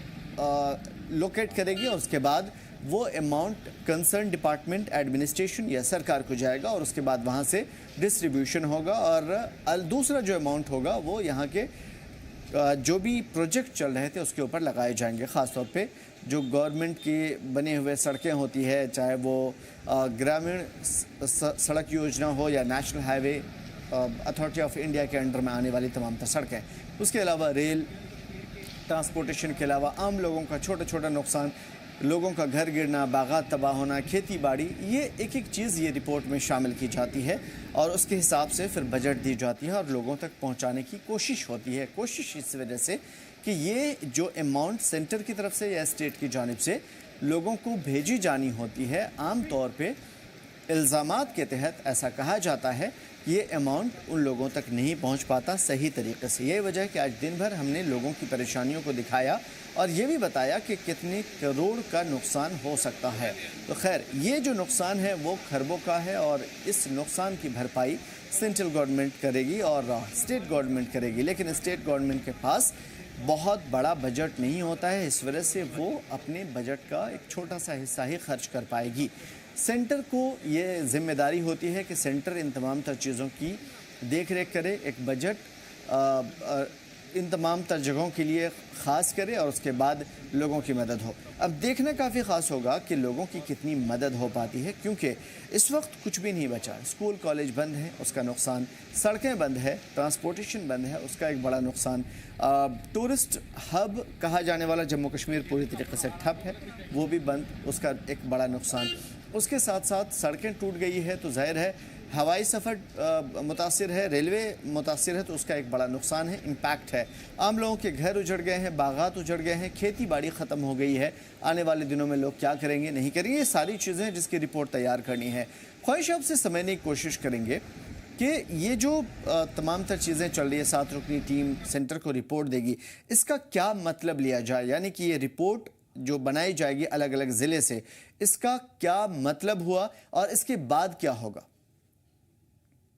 लोकेट करेगी और उसके बाद वो अमाउंट कंसर्न डिपार्टमेंट एडमिनिस्ट्रेशन या सरकार को जाएगा और उसके बाद वहाँ से डिस्ट्रीब्यूशन होगा और दूसरा जो अमाउंट होगा वो यहाँ के जो भी प्रोजेक्ट चल रहे थे उसके ऊपर लगाए जाएंगे। ख़ासतौर पे जो गवर्नमेंट की बने हुए सड़कें होती है, चाहे वो ग्रामीण सड़क योजना हो या national highway authority of India के अंडर में आने वाली तमाम तर सड़कें, उसके अलावा रेल ट्रांसपोर्टेशन के अलावा आम लोगों का छोटा छोटा नुकसान, लोगों का घर गिरना, बागात तबाह होना, खेती बाड़ी, ये एक एक चीज़ ये रिपोर्ट में शामिल की जाती है और उसके हिसाब से फिर बजट दी जाती है और लोगों तक पहुंचाने की कोशिश होती है। कोशिश इस वजह से कि ये जो अमाउंट सेंटर की तरफ से या स्टेट की जानिब से लोगों को भेजी जानी होती है, आम तौर पे इल्ज़ामात के तहत ऐसा कहा जाता है ये अमाउंट उन लोगों तक नहीं पहुंच पाता सही तरीके से। यही वजह है कि आज दिन भर हमने लोगों की परेशानियों को दिखाया और ये भी बताया कि कितने करोड़ का नुकसान हो सकता है। तो खैर, ये जो नुकसान है वो खरबों का है और इस नुकसान की भरपाई सेंट्रल गवर्नमेंट करेगी और स्टेट गवर्नमेंट करेगी, लेकिन स्टेट गवर्नमेंट के पास बहुत बड़ा बजट नहीं होता है, इस वजह से वो अपने बजट का एक छोटा सा हिस्सा ही खर्च कर पाएगी। सेंटर को ये जिम्मेदारी होती है कि सेंटर इन तमाम तर चीज़ों की देख रेख करे, एक बजट इन तमाम तर जगहों के लिए ख़ास करे और उसके बाद लोगों की मदद हो। अब देखना काफ़ी ख़ास होगा कि लोगों की कितनी मदद हो पाती है, क्योंकि इस वक्त कुछ भी नहीं बचा। स्कूल कॉलेज बंद है, उसका नुकसान, सड़कें बंद है, ट्रांसपोर्टेशन बंद है, उसका एक बड़ा नुकसान, टूरिस्ट हब कहा जाने वाला जम्मू कश्मीर पूरी तरीके से ठप है, वो भी बंद, उसका एक बड़ा नुकसान। उसके साथ साथ सड़कें टूट गई है तो जाहिर है हवाई सफ़र मुतासिर है, रेलवे मुतासिर है, तो उसका एक बड़ा नुकसान है, इम्पैक्ट है। आम लोगों के घर उजड़ गए हैं, बागात उजड़ गए हैं, खेती बाड़ी ख़त्म हो गई है। आने वाले दिनों में लोग क्या करेंगे, नहीं करेंगे, ये सारी चीज़ें जिसकी रिपोर्ट तैयार करनी है। ख्वाहिश आपसे समझने की कोशिश करेंगे कि ये जो तमाम तर चीज़ें चल रही है, 7 रुकनी टीम सेंटर को रिपोर्ट देगी, इसका क्या मतलब लिया जाए, यानी कि ये रिपोर्ट जो बनाई जाएगी अलग अलग ज़िले से, इसका क्या मतलब हुआ और इसके बाद क्या होगा।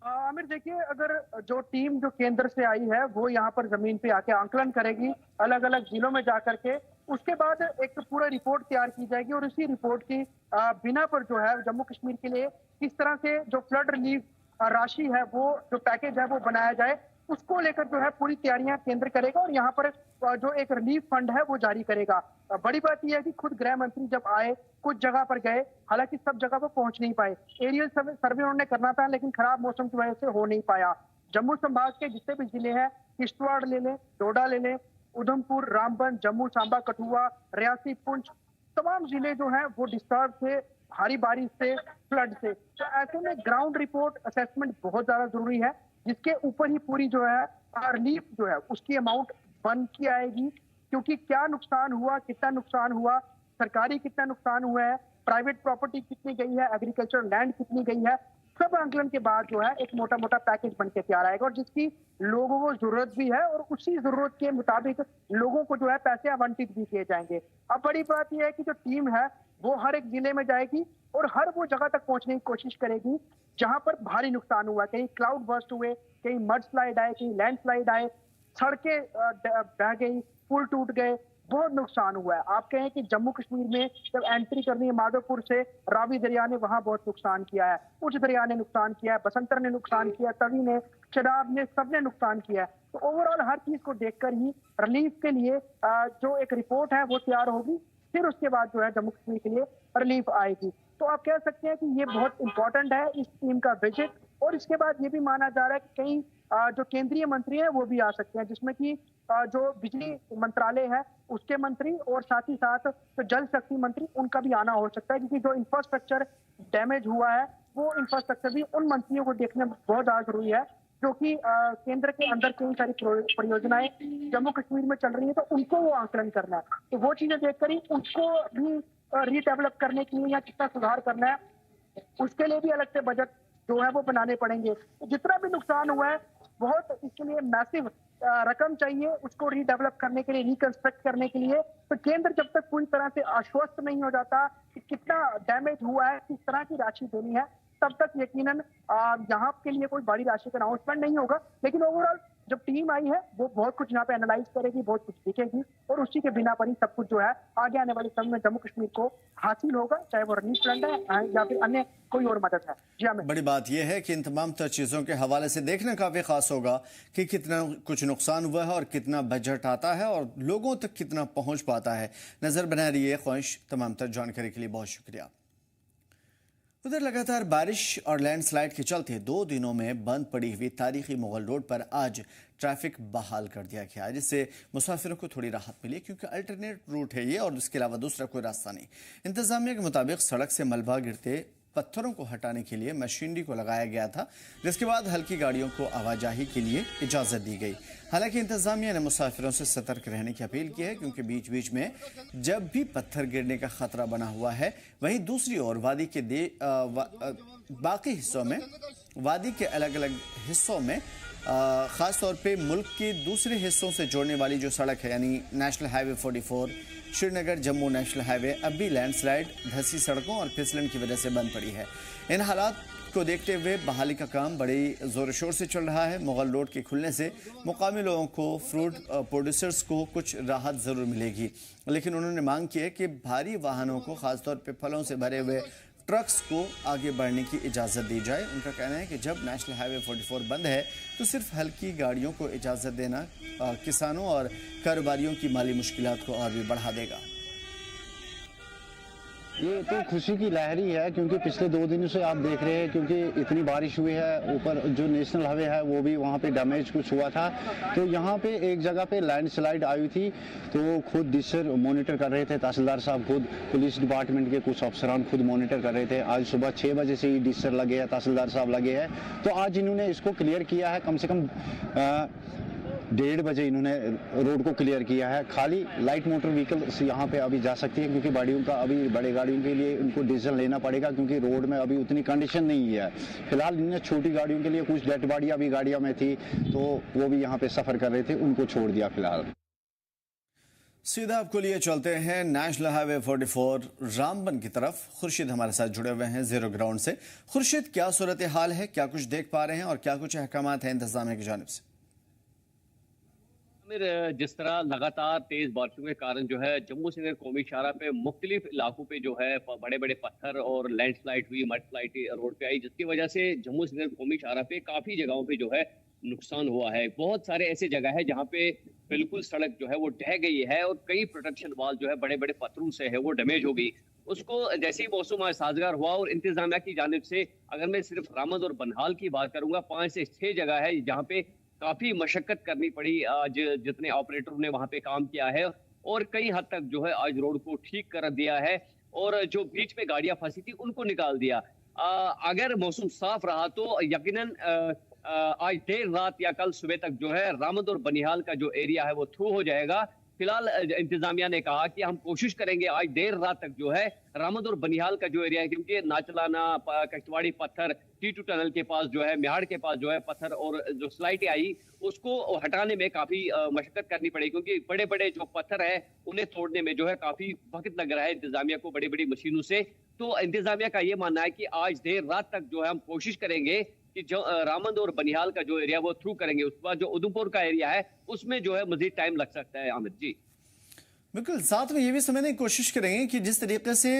आमिर, देखिए, अगर जो टीम जो केंद्र से आई है वो यहाँ पर जमीन पे आके आंकलन करेगी अलग अलग जिलों में जा करके, उसके बाद एक पूरा रिपोर्ट तैयार की जाएगी और इसी रिपोर्ट की बिना पर जो है जम्मू कश्मीर के लिए किस तरह से जो फ्लड रिलीफ राशि है, वो जो पैकेज है वो बनाया जाए, उसको लेकर जो है पूरी तैयारियां केंद्र करेगा और यहाँ पर जो एक रिलीफ फंड है वो जारी करेगा। बड़ी बात यह है कि खुद गृह मंत्री जब आए, कुछ जगह पर गए, हालांकि सब जगह पर पहुंच नहीं पाए। एरियल सर्वे उन्होंने करना था लेकिन खराब मौसम की वजह से हो नहीं पाया। जम्मू संभाग के जितने भी जिले हैं, किश्तवाड़ ले लें, डोडा ले लें, उधमपुर, रामबन, जम्मू, सांबा, कठुआ, रियासी, पुंछ, तमाम जिले जो हैं वो डिस्टर्ब थे भारी बारिश से, फ्लड से। तो ऐसे में ग्राउंड रिपोर्ट असेसमेंट बहुत ज्यादा जरूरी है, जिसके ऊपर ही पूरी जो है रिलीफ जो है उसकी अमाउंट बन की आएगी, क्योंकि क्या नुकसान हुआ, कितना नुकसान हुआ, सरकारी कितना नुकसान हुआ है, प्राइवेट प्रॉपर्टी कितनी गई है, एग्रीकल्चर लैंड कितनी गई है, सब आंकलन के बाद जो है एक मोटा मोटा पैकेज बन के तैयार आएगा और जिसकी लोगों को जरूरत भी है और उसी जरूरत के मुताबिक लोगों को जो है पैसे आवंटित भी किए जाएंगे। अब बड़ी बात यह है कि जो टीम है वो हर एक जिले में जाएगी और हर वो जगह तक पहुंचने की कोशिश करेगी जहां पर भारी नुकसान हुआ, कहीं क्लाउड बर्स्ट हुए, कहीं मड स्लाइड आए, कहीं लैंड स्लाइड आए, सड़कें बह गई, पुल टूट गए, बहुत नुकसान हुआ है। आप कहें कि जम्मू कश्मीर में जब एंट्री करनी है माधोपुर से, रावी दरिया ने वहां बहुत नुकसान किया है, उच्च दरिया ने नुकसान किया है, बसंतर ने नुकसान किया, तवी ने, चनाब ने, सबने नुकसान किया है। तो ओवरऑल हर चीज को देखकर ही रिलीफ के लिए जो एक रिपोर्ट है वो तैयार होगी, फिर उसके बाद जो है जम्मू कश्मीर के लिए रिलीफ आएगी। तो आप कह सकते हैं कि ये बहुत इंपॉर्टेंट है इस टीम का विजिट। और इसके बाद ये भी माना जा रहा है कि कई जो केंद्रीय मंत्री हैं वो भी आ सकते हैं, जिसमें कि जो बिजली मंत्रालय है उसके मंत्री और साथ ही साथ जो जल शक्ति मंत्री, उनका भी आना हो सकता है, क्योंकि जो इंफ्रास्ट्रक्चर डैमेज हुआ है वो इंफ्रास्ट्रक्चर भी उन मंत्रियों को देखना बहुत ज्यादा जरूरी है, जो कि केंद्र के अंदर कई सारी परियोजनाएं जम्मू कश्मीर में चल रही है, तो उनको वो आकलन करना है। तो वो चीजें देखकर ही उसको भी रीडेवलप करने के लिए या कितना सुधार करना है, उसके लिए भी अलग से बजट जो है वो बनाने पड़ेंगे। तो जितना भी नुकसान हुआ है बहुत, इसके लिए मैसिव रकम चाहिए उसको रीडेवलप करने के लिए, रिकंस्ट्रक्ट करने के लिए। तो केंद्र जब तक पूरी तरह से आश्वस्त नहीं हो जाता कि कितना डैमेज हुआ है, किस तरह की राशि देनी है, तब तक यकीनन यहाँ के लिए कोई बड़ी राशि का अनाउंसमेंट नहीं होगा। लेकिन ओवरऑल जब टीम आई है वो बहुत कुछ यहाँ पे एनालाइज करेगी, बहुत कुछ सीखेगी, और उसी के बिना पर ही सब कुछ जो है आगे आने वाले समय में जम्मू कश्मीर को हासिल होगा, चाहे वो रिलीफ फंड है या फिर अन्य कोई और मदद है। जी हाँ, बड़ी बात यह है कि इन तमाम तर चीज़ों के हवाले से देखना काफ़ी खास होगा कि कितना कुछ नुकसान हुआ है और कितना बजट आता है और लोगों तक कितना पहुंच पाता है। नज़र बना रही है ख्वाहिश। तमाम तर जानकारी के लिए बहुत शुक्रिया। उधर लगातार बारिश और लैंडस्लाइड के चलते 2 दिनों में बंद पड़ी हुई तारीखी मुगल रोड पर आज ट्रैफिक बहाल कर दिया गया, जिससे मुसाफिरों को थोड़ी राहत मिली, क्योंकि अल्टरनेट रूट है ये और इसके अलावा दूसरा कोई रास्ता नहीं। इंतजामिया के मुताबिक सड़क से मलबा गिरते पत्थरों को हटाने के लिए मशीनरी को लगाया गया था, जिसके बाद हल्की गाड़ियों को आवाजाही के लिए इजाज़त दी गई। हालांकि इंतजामिया ने मुसाफिरों से सतर्क रहने की अपील की है, क्योंकि बीच बीच में जब भी पत्थर गिरने का खतरा बना हुआ है, वहीं दूसरी ओर वादी के बाकी हिस्सों में, वादी के अलग अलग हिस्सों में ख़ास तौर पे मुल्क के दूसरे हिस्सों से जोड़ने वाली जो सड़क है, यानी national highway 44 Srinagar Jammu national highway, अब भी लैंडस्लाइड, धंसी सड़कों और फिसलन की वजह से बंद पड़ी है। इन हालात को देखते हुए बहाली का काम बड़ी ज़ोर शोर से चल रहा है। मुगल रोड के खुलने से मुकामी लोगों को, फ्रूट प्रोड्यूसर्स को कुछ राहत ज़रूर मिलेगी, लेकिन उन्होंने मांग की है कि भारी वाहनों को, ख़ासतौर पर फलों से भरे हुए ट्रक्स को आगे बढ़ने की इजाज़त दी जाए। उनका कहना है कि जब नेशनल हाईवे 44 बंद है तो सिर्फ हल्की गाड़ियों को इजाज़त देना किसानों और कारोबारियों की माली मुश्किलात को और भी बढ़ा देगा। ये तो खुशी की लहरी है, क्योंकि पिछले 2 दिनों से आप देख रहे हैं, क्योंकि इतनी बारिश हुई है, ऊपर जो नेशनल हाईवे है वो भी वहाँ पे डैमेज कुछ हुआ था। तो यहाँ पे एक जगह पे लैंडस्लाइड आई थी, तो खुद डिस्टर मॉनिटर कर रहे थे, तहसीलदार साहब खुद, पुलिस डिपार्टमेंट के कुछ अफसरान खुद मॉनिटर कर रहे थे। आज सुबह 6 बजे से ही डिस्टर लगे हैं, तहसीलदार साहब लगे हैं, तो आज इन्होंने इसको क्लियर किया है। कम से कम 1:30 बजे इन्होंने रोड को क्लियर किया है। खाली लाइट मोटर व्हीकल्स यहाँ पे अभी जा सकती है, क्योंकि गाड़ियों का अभी, बड़े गाड़ियों के लिए उनको डीजल लेना पड़ेगा, क्योंकि रोड में अभी उतनी कंडीशन नहीं है। फिलहाल इन्होंने छोटी गाड़ियों के लिए, कुछ डेड बॉडियां भी गाड़ियों में थी, तो वो भी यहाँ पे सफर कर रहे थे, उनको छोड़ दिया फिलहाल। सीधा आपको लिए चलते हैं नेशनल हाईवे 44 रामबन की तरफ। खुर्शीद हमारे साथ जुड़े हुए हैं जीरो ग्राउंड से। खुर्शीद, क्या सूरत हाल है, क्या कुछ देख पा रहे हैं और क्या कुछ अहकामात हैं इंतजामिया की जानिब से? जिस तरह लगातार तेज बारिशों के कारण जो है जम्मू श्रीनगर कौमी शाहरा पे मुख्तलिफ इलाकों पे जो है बड़े बड़े पत्थर और लैंडस्लाइड हुई, मडस्लाइड रोड पे आई, जिसकी वजह से जम्मू श्रीनगर कौमी शाहरा पे काफी जगहों पे जो है नुकसान हुआ है। बहुत सारे ऐसे जगह है जहाँ पे बिल्कुल सड़क जो है वो ढह गई है और कई प्रोटेक्शन वाल जो है बड़े बड़े पत्थरों से है वो डैमेज हो गई। उसको जैसे ही मौसम साजगार हुआ और इंतजामिया की जानिब से, अगर मैं सिर्फ रामद और बनहाल की बात करूंगा, 5 से 6 जगह है जहाँ पे काफी मशक्कत करनी पड़ी। आज जितने ऑपरेटरों ने वहां पे काम किया है और कई हद तक जो है आज रोड को ठीक कर दिया है और जो बीच में गाड़ियां फंसी थी उनको निकाल दिया। अगर मौसम साफ रहा तो यकीनन आज देर रात या कल सुबह तक जो है रामद और बनिहाल का जो एरिया है वो थ्रू हो जाएगा। फिलहाल इंतजामिया ने कहा कि हम कोशिश करेंगे आज देर रात तक जो है रामद और बनिहाल का जो एरिया है, क्योंकि नाचलाना, कश्तवाड़ी पत्थर, T2 टनल के पास जो है, मिहाड़ के पास जो है पत्थर और जो स्लाइटें आई उसको हटाने में काफी मशक्कत करनी पड़ी, क्योंकि बड़े बड़े जो पत्थर है उन्हें तोड़ने में जो है काफी वक्त लग रहा है इंतजामिया को बड़ी बड़ी मशीनों से। तो इंतजामिया का ये मानना है कि आज देर रात तक जो है हम कोशिश करेंगे कि जो रामद और बनिहाल का जो एरिया वो थ्रू करेंगे। उसके बाद जो उधमपुर का एरिया है उसमें जो है मजीद टाइम लग सकता है। आमिर जी, बिल्कुल, साथ में ये भी समझने की कोशिश करेंगे कि जिस तरीके से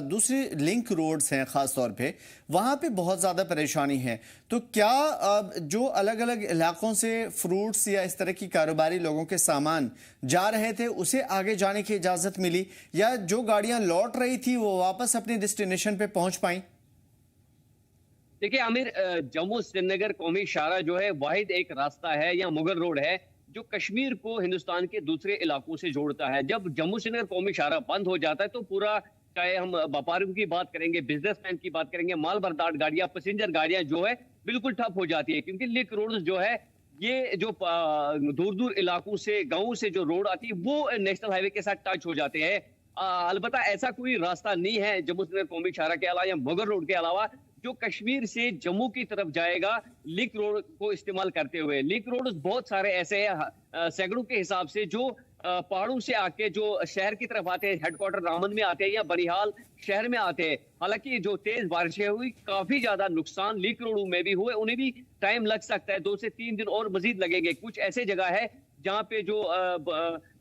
दूसरी लिंक रोड्स हैं ख़ास तौर पे, वहाँ पे बहुत ज़्यादा परेशानी है। तो क्या जो अलग अलग इलाकों से फ्रूट्स या इस तरह की कारोबारी लोगों के सामान जा रहे थे, उसे आगे जाने की इजाज़त मिली, या जो गाड़ियाँ लौट रही थी वो वापस अपने डेस्टिनेशन पे पहुँच पाई? देखिए आमिर, जम्मू श्रीनगर कौमी शाहरा जो है वाहिद एक रास्ता है या मुगल रोड है जो कश्मीर को हिंदुस्तान के दूसरे इलाकों से जोड़ता है। जब जम्मू श्रीनगर कौमी शाहरा बंद हो जाता है तो पूरा, चाहे हम व्यापारियों की बात करेंगे, बिजनेसमैन की बात करेंगे, माल बरदार गाड़ियां, पैसेंजर गाड़ियां जो है बिल्कुल ठप हो जाती है, क्योंकि लिंक रोड जो है ये जो दूर दूर इलाकों से, गाँव से जो रोड आती है वो नेशनल हाईवे के साथ टच हो जाते हैं। अलबत्ता ऐसा कोई रास्ता नहीं है जम्मू श्रीनगर कौमी शाहरा के अलावा या मुगल रोड के अलावा जो कश्मीर से जम्मू की तरफ जाएगा लिंक रोड को इस्तेमाल करते हुए। लिंक रोड बहुत सारे ऐसे हैं सैकड़ों के हिसाब से जो पहाड़ों से आके जो शहर की तरफ आते हैं, हेडक्वार्टर रामन में आते हैं या बनिहाल शहर में आते हैं। हालांकि जो तेज बारिशें हुई, काफी ज्यादा नुकसान लिंक रोड में भी हुए, उन्हें भी टाइम लग सकता है, 2 से 3 दिन और मजीद लगेंगे। कुछ ऐसे जगह है जहाँ पे जो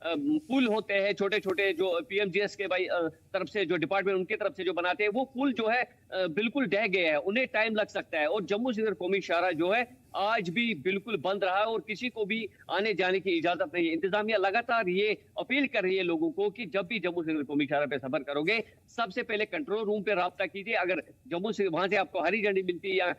पुल होते हैं छोटे छोटे, जो पीएमजीएस के भाई तरफ से, जो डिपार्टमेंट उनके तरफ से जो बनाते हैं, वो पुल जो है बिल्कुल ढह गए हैं, उन्हें टाइम लग सकता है। और जम्मू श्रीनगर कौमी शाहरा जो है आज भी बिल्कुल बंद रहा है और किसी को भी आने जाने की इजाजत नहीं है। इंतजामिया लगातार ये अपील कर रही है लोगों को कि जब भी जम्मू श्रीनगर कौमी शाहरा पे सफर करोगे, सबसे पहले कंट्रोल रूम पे राब्ता कीजिए। अगर जम्मू से वहां से आपको हरी झंडी मिलती है या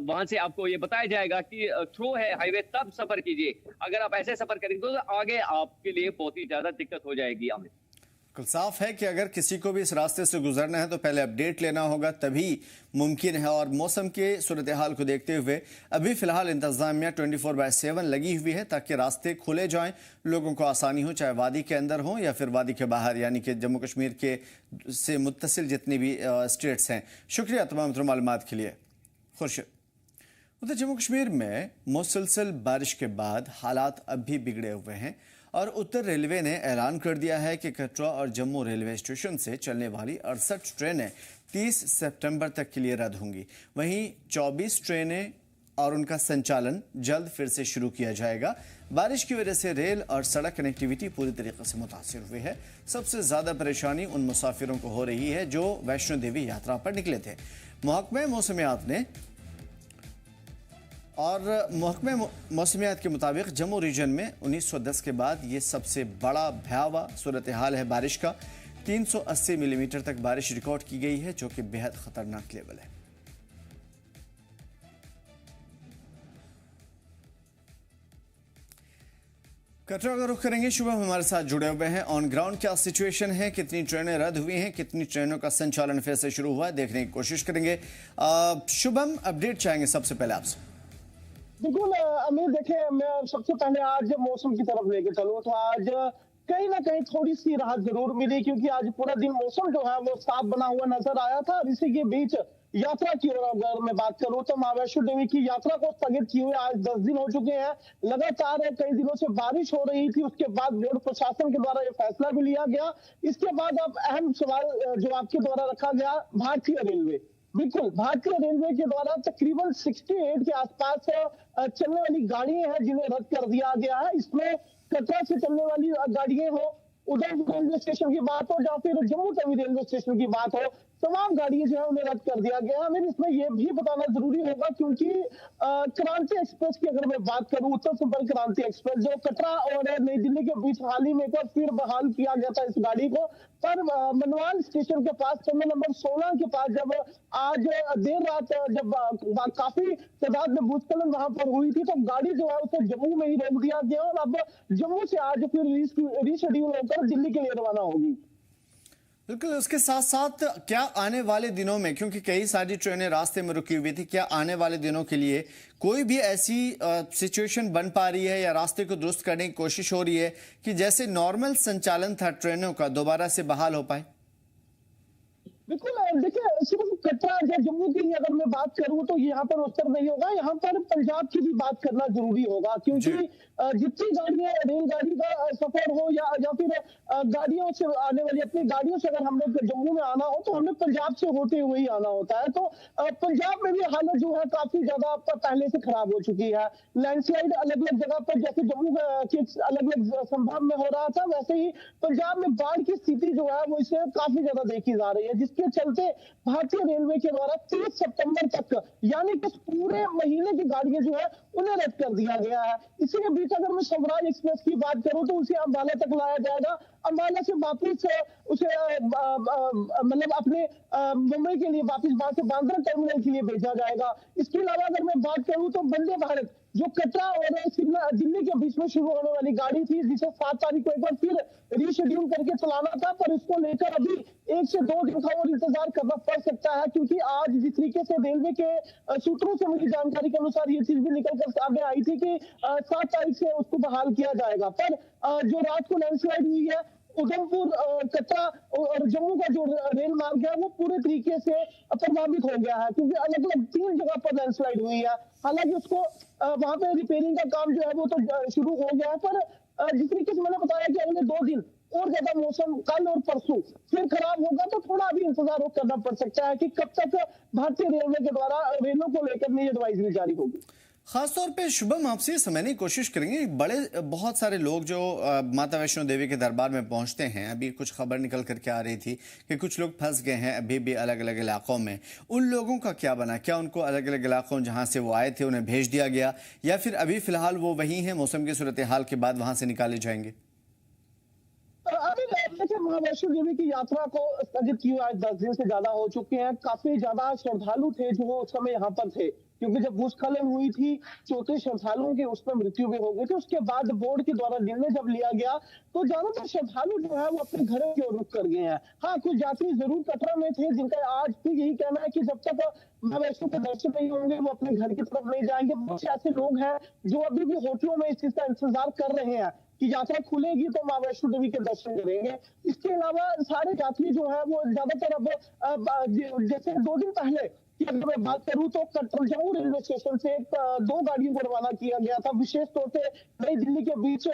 वहां से आपको ये बताया जाएगा कि थ्रो है हाईवे, तब सफर कीजिए। अगर आप ऐसे सफर करेंगे तो आगे आपके लिए बहुत ही ज्यादा दिक्कत हो जाएगी। आमिर, साफ है कि अगर किसी को भी इस रास्ते से गुजरना है तो पहले अपडेट लेना होगा, तभी मुमकिन है। और मौसम के सूरत हाल को देखते हुए अभी फिलहाल इंतजामिया 24/7 लगी हुई है ताकि रास्ते खुले जाएं, लोगों को आसानी हो, चाहे वादी के अंदर हो या फिर वादी के बाहर, यानी कि जम्मू कश्मीर के से मुत्तसिल जितनी भी स्टेट्स हैं। शुक्रिया तमाम मालूमात के लिए खुर्शीद। उधर जम्मू कश्मीर में मुसलसल बारिश के बाद हालात अब भी बिगड़े हुए हैं और उत्तर रेलवे ने ऐलान कर दिया है कि कटरा और जम्मू रेलवे स्टेशन से चलने वाली 68 ट्रेनें 30 सितंबर तक के लिए रद्द होंगी। वहीं 24 ट्रेनें और उनका संचालन जल्द फिर से शुरू किया जाएगा। बारिश की वजह से रेल और सड़क कनेक्टिविटी पूरी तरीके से मुतासिर हुई है। सबसे ज़्यादा परेशानी उन मुसाफिरों को हो रही है जो वैष्णो देवी यात्रा पर निकले थे। महकमे मौसमियात ने महकमे मौसमियात के मुताबिक जम्मू रीजन में 1910 के बाद ये सबसे बड़ा भयावह सूरत हाल है बारिश का। 380 मिलीमीटर तक बारिश रिकॉर्ड की गई है, जो कि बेहद खतरनाक लेवल है। कटरा का रुख करेंगे, शुभम हमारे साथ जुड़े हुए हैं। ऑन ग्राउंड क्या सिचुएशन है, कितनी ट्रेनें रद्द हुई हैं, कितनी ट्रेनों का संचालन फिर से शुरू हुआ है, देखने की कोशिश करेंगे। शुभम, अपडेट चाहेंगे सबसे पहले आपसे। बिल्कुल अमीर, देखें मैं सबसे पहले आज मौसम की तरफ लेके चलूं तो आज कहीं ना कहीं थोड़ी सी राहत जरूर मिली, क्योंकि आज पूरा दिन मौसम जो है वो साफ बना हुआ नजर आया था। और इसी के बीच यात्रा की ओर अगर मैं बात करूं तो मां वैष्णो देवी की यात्रा को स्थगित किए हुए आज 10 दिन हो चुके हैं। लगातार कई दिनों से बारिश हो रही थी, उसके बाद बोर्ड प्रशासन के द्वारा यह फैसला भी लिया गया। इसके बाद अब अहम सवाल जो आपके द्वारा रखा गया, भारतीय रेलवे। बिल्कुल, भारतीय रेलवे के द्वारा तकरीबन 68 के आसपास चलने वाली गाड़ियां हैं जिन्हें रद्द कर दिया गया है। इसमें कटरा से चलने वाली गाड़ियां हो, उधमपुर रेलवे स्टेशन की बात हो, या फिर जम्मू तवी रेलवे स्टेशन की बात हो, तमाम गाड़ियां जो है उन्हें रद्द कर दिया गया। हमें इसमें यह भी बताना जरूरी होगा, क्योंकि क्रांति एक्सप्रेस की अगर मैं बात करूं, उत्तर संपर्क क्रांति एक्सप्रेस जो कटरा और नई दिल्ली के बीच हाल ही में एक बार फिर बहाल किया गया था इस गाड़ी को, पर मनवाल स्टेशन के पास टर्मिनल नंबर 16 के पास जब आज देर रात जब काफी तादाद में भूस्खलन वहां पर हुई थी, तो गाड़ी जो है उसे जम्मू में ही रोक दिया गया और अब जम्मू से आज फिर रीशेड्यूल होकर दिल्ली के लिए रवाना होगी। बिल्कुल, उसके साथ साथ क्या आने वाले दिनों में, क्योंकि कई सारी ट्रेनें रास्ते में रुकी हुई थी, क्या आने वाले दिनों के लिए कोई भी ऐसी सिचुएशन बन पा रही है या रास्ते को दुरुस्त करने की कोशिश हो रही है कि जैसे नॉर्मल संचालन था ट्रेनों का दोबारा से बहाल हो पाए? बिल्कुल देखिए, सिर्फ कटरा या जम्मू की ही अगर मैं बात करूं तो यहाँ पर उत्तर नहीं होगा, यहाँ पर पंजाब की भी बात करना जरूरी होगा, क्योंकि जितनी गाड़ियां रेलगाड़ी का सफर हो या फिर गाड़ियों से आने वाली अपनी गाड़ियों से अगर हम लोग जम्मू में आना हो तो हमें पंजाब से होते हुए ही आना होता है। तो पंजाब में भी हालत जो है काफी ज्यादा पहले से खराब हो चुकी है। लैंडस्लाइड अलग अलग जगह पर जैसे जम्मू के अलग अलग संभाग में हो रहा था, वैसे ही पंजाब में बाढ़ की स्थिति जो है वो इसे काफी ज्यादा देखी जा रही है, जिसके चलते भारतीय रेलवे के द्वारा 30 सितंबर तक यानी कि पूरे महीने की गाड़ियां जो है उन्हें रद्द कर दिया गया है। इसी के बीच अगर मैं स्वराज एक्सप्रेस की बात करूं तो उसे अंबाला तक लाया जाएगा, अंबाला से वापिस उसे मतलब अपने मुंबई के लिए वापिस वहां से बांद्रा टर्मिनल के लिए भेजा जाएगा। इसके अलावा अगर मैं बात करूं तो वंदे भारत जो कटरा और दिल्ली के बीच में शुरू होने वाली गाड़ी थी, जिसे 7 तारीख को एक बार फिर रीशेड्यूल करके चलाना था, पर इसको लेकर अभी 1 से 2 दिन का और इंतजार करना पड़ सकता है, क्योंकि आज जिस तरीके से रेलवे के सूत्रों से मिली जानकारी के अनुसार ये चीज भी निकल कर सामने आई थी कि 7 तारीख से उसको बहाल किया जाएगा। पर जो रात को लैंडस्लाइड हुई है, उधमपुर कटरा और जम्मू का जो रेल मार्ग है वो पूरे तरीके से प्रभावित हो गया है, क्योंकि अलग अलग 3 जगह पर लैंडस्लाइड हुई है। हालांकि उसको वहां पे रिपेयरिंग का काम जो है वो तो शुरू हो गया है, पर जिस तरीके से मैंने बताया कि अगले 2 दिन और ज्यादा मौसम कल और परसों फिर खराब होगा, तो थोड़ा अभी इंतजार करना पड़ सकता है कि कब तक भारतीय रेलवे के द्वारा रेलों को लेकर नई एडवाइजरी जारी होगी। खासतौर पे शुभम आपसे समझने की कोशिश करेंगे, बहुत सारे लोग जो माता वैष्णो देवी के दरबार में पहुंचते हैं, अभी कुछ खबर निकल करके आ रही थी कि कुछ लोग फंस गए हैं अभी भी अलग अलग इलाकों में। उन लोगों का क्या बना? क्या उनको अलग अलग इलाकों जहां से वो आए थे उन्हें भेज दिया गया, या फिर अभी फिलहाल वो वहीं हैं, मौसम की सूरत हाल के बाद वहां से निकाले जाएंगे? मां वैष्णो देवी की यात्रा को स्थगित किए आज 10 दिन से ज्यादा हो चुके हैं। काफी ज्यादा श्रद्धालु थे जो उस समय यहाँ पर थे, क्योंकि जब भूस्खलन हुई थी 34 श्रद्धालुओं की उसमें मृत्यु भी हो गई थी। उसके बाद बोर्ड के द्वारा निर्णय जब लिया गया तो ज्यादातर श्रद्धालु जो है वो अपने घरों की ओर रुख कर गए हैं। हाँ, कुछ यात्री जरूर कटरा में थे जिनका आज भी यही कहना है कि जब तक मां वैष्णो के दर्शन नहीं होंगे वो अपने घर की तरफ नहीं जाएंगे। बहुत से ऐसे लोग हैं जो अभी भी होटलों में इस चीज का इंतजार कर रहे हैं कि यात्रा खुलेगी तो मां वैष्णो देवी के दर्शन करेंगे। इसके अलावा सारे यात्री जो है वो ज्यादातर अब जैसे 2 दिन पहले कि अगर मैं बात करूं तो जम्मू रेलवे स्टेशन से 2 गाड़ियों को रवाना किया गया था। विशेष तौर से नई दिल्ली के बीच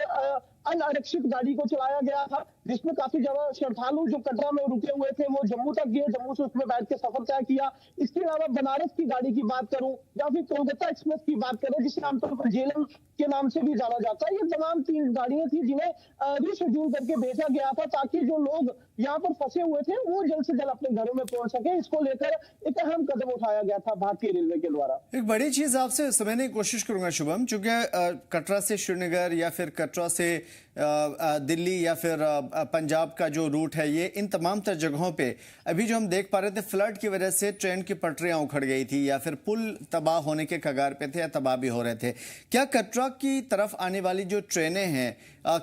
अनारक्षित गाड़ी को चलाया गया था, जिसमें काफी ज्यादा श्रद्धालु जो कटरा में रुके हुए थे वो जम्मू तक गए, जम्मू से उसमें बैठ के सफर तय किया। इसके अलावा बनारस की गाड़ी की बात करूं या फिर कोलकाता एक्सप्रेस की बात करें, जिसे आमतौर पर जेलम के नाम से भी जाना जाता है, ये तमाम 3 गाड़ियां थी जिन्हें रीशेड्यूल करके भेजा गया था, ताकि जो लोग यहाँ पर फंसे हुए थे वो जल्द से जल्द अपने घरों में पहुंच सके। इसको लेकर एक अहम कदम उठाया गया था भारतीय रेलवे के द्वारा। एक बड़ी चीज आपसे समझने की कोशिश करूंगा शुभम, चूंकि कटरा से श्रीनगर या फिर कटरा से दिल्ली या फिर पंजाब का जो रूट है, ये इन तमाम तर जगहों पे अभी जो हम देख पा रहे थे फ्लड की वजह से ट्रेन की पटरियां उखड़ गई थी या फिर पुल तबाह होने के कगार पे थे या तबाह भी हो रहे थे। क्या कटरा की तरफ आने वाली जो ट्रेनें हैं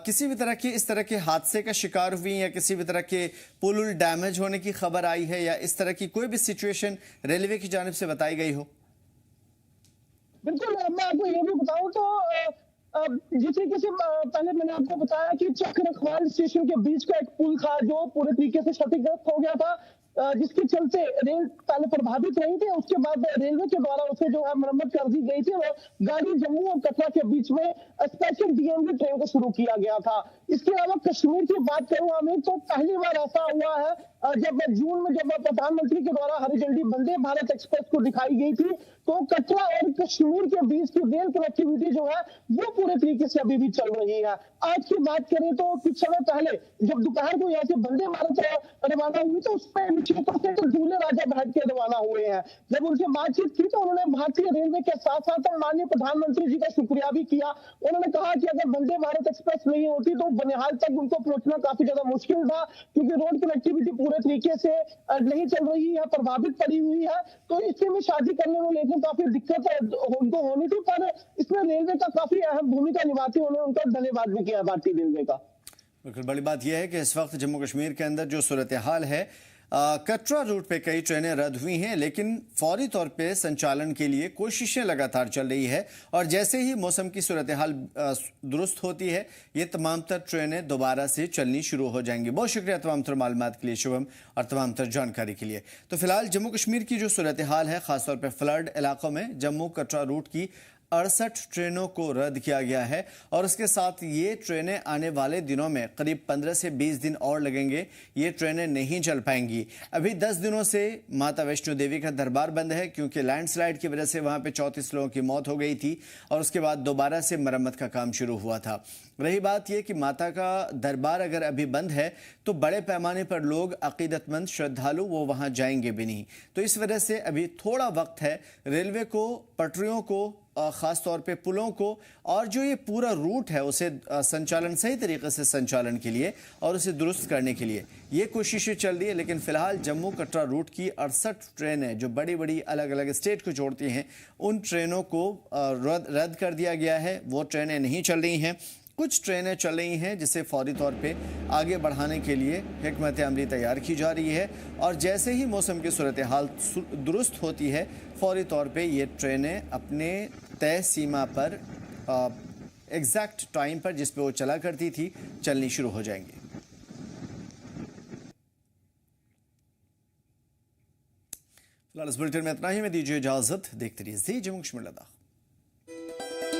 किसी भी तरह की इस तरह के हादसे का शिकार हुई या किसी भी तरह के पुल डैमेज होने की खबर आई है, या इस तरह की कोई भी सिचुएशन रेलवे की जानिब से बताई गई हो? बिल्कुल, मैं आपको ये भी बताऊं तो जिस तरीके से पहले मैंने आपको बताया कि चक्रखवाल स्टेशन के बीच का एक पुल था जो पूरे तरीके से क्षतिग्रस्त हो गया था, जिसके चलते रेल पहले प्रभावित रही थी। उसके बाद रेलवे के द्वारा उसे जो है मरम्मत कर दी गई थी और गाड़ी जम्मू और कटरा के बीच में स्पेशल डीएमवी ट्रेन को शुरू किया गया था। इसके अलावा कश्मीर की बात करूं हमें तो पहली बार ऐसा हुआ है जब जून में जब प्रधानमंत्री के द्वारा हरी झंडी वंदे भारत एक्सप्रेस को दिखाई गई थी, तो कटरा और कश्मीर के बीच की रेल कनेक्टिविटी जो है वो पूरे तरीके से अभी भी चल रही है। आज की बात करें तो कुछ समय पहले जब दोपहर को यहाँ से वंदे भारत रवाना हुई तो उसमें निश्चित से तो दूल्हे राजा बैठ के रवाना हुए हैं। जब उनसे बातचीत की तो उन्होंने भारतीय रेलवे के साथ साथ माननीय प्रधानमंत्री जी का शुक्रिया भी किया। उन्होंने कहा कि अगर वंदे भारत एक्सप्रेस नहीं होती तो बनिहाल तक उनको पहुंचना काफी ज्यादा मुश्किल था, क्योंकि रोड कनेक्टिविटी पूरे तरीके से नहीं चल रही है, प्रभावित पड़ी हुई है। तो इससे भी शादी करने में लेकिन काफी दिक्कत उनको होनी थी, पर इसमें रेलवे का काफी अहम भूमिका निभाते हुए उनका धन्यवाद भी किया भारतीय रेलवे का। बिल्कुल, बड़ी बात यह है कि इस वक्त जम्मू कश्मीर के अंदर जो सूरत हाल है कटरा रूट पे कई ट्रेनें रद्द हुई हैं, लेकिन फौरी तौर पे संचालन के लिए कोशिशें लगातार चल रही है और जैसे ही मौसम की सूरत हाल दुरुस्त होती है ये तमाम तर ट्रेनें दोबारा से चलनी शुरू हो जाएंगी। बहुत शुक्रिया तमाम तर मालूमात के लिए शुभम और तमाम तर जानकारी के लिए। तो फिलहाल जम्मू कश्मीर की जो सूरत हाल है, खासतौर पर फ्लड इलाकों में जम्मू कटरा रूट की 68 ट्रेनों को रद्द किया गया है और उसके साथ ये ट्रेनें आने वाले दिनों में करीब 15 से 20 दिन और लगेंगे, ये ट्रेनें नहीं चल पाएंगी। अभी 10 दिनों से माता वैष्णो देवी का दरबार बंद है क्योंकि लैंडस्लाइड की वजह से वहां पे 34 लोगों की मौत हो गई थी और उसके बाद दोबारा से मरम्मत का काम शुरू हुआ था। रही बात यह कि माता का दरबार अगर अभी बंद है तो बड़े पैमाने पर लोग अकीदतमंद श्रद्धालु वो वहां जाएंगे भी नहीं, तो इस वजह से अभी थोड़ा वक्त है रेलवे को, पटरियों को, खास तौर पे पुलों को और जो ये पूरा रूट है उसे संचालन सही तरीके से संचालन के लिए और उसे दुरुस्त करने के लिए ये कोशिशें चल रही है। लेकिन फिलहाल जम्मू कटरा रूट की 68 ट्रेनें जो बड़ी बड़ी अलग अलग स्टेट को जोड़ती हैं उन ट्रेनों को रद्द कर दिया गया है, वो ट्रेनें नहीं चल रही हैं। कुछ ट्रेनें चल रही हैं जिसे फौरी तौर पे आगे बढ़ाने के लिए हिकमत अमली तैयार की जा रही है और जैसे ही मौसम की सूरत हाल दुरुस्त होती है फौरी तौर पे ये ट्रेनें अपने तय सीमा पर एग्जैक्ट टाइम पर जिस पे वो चला करती थी चलनी शुरू हो जाएंगी। फिलहाल इस बुलेटिन में इतना ही, मैं दीजिए इजाजत। देखते रहिए जी जम्मू कश्मीर लद्दाख।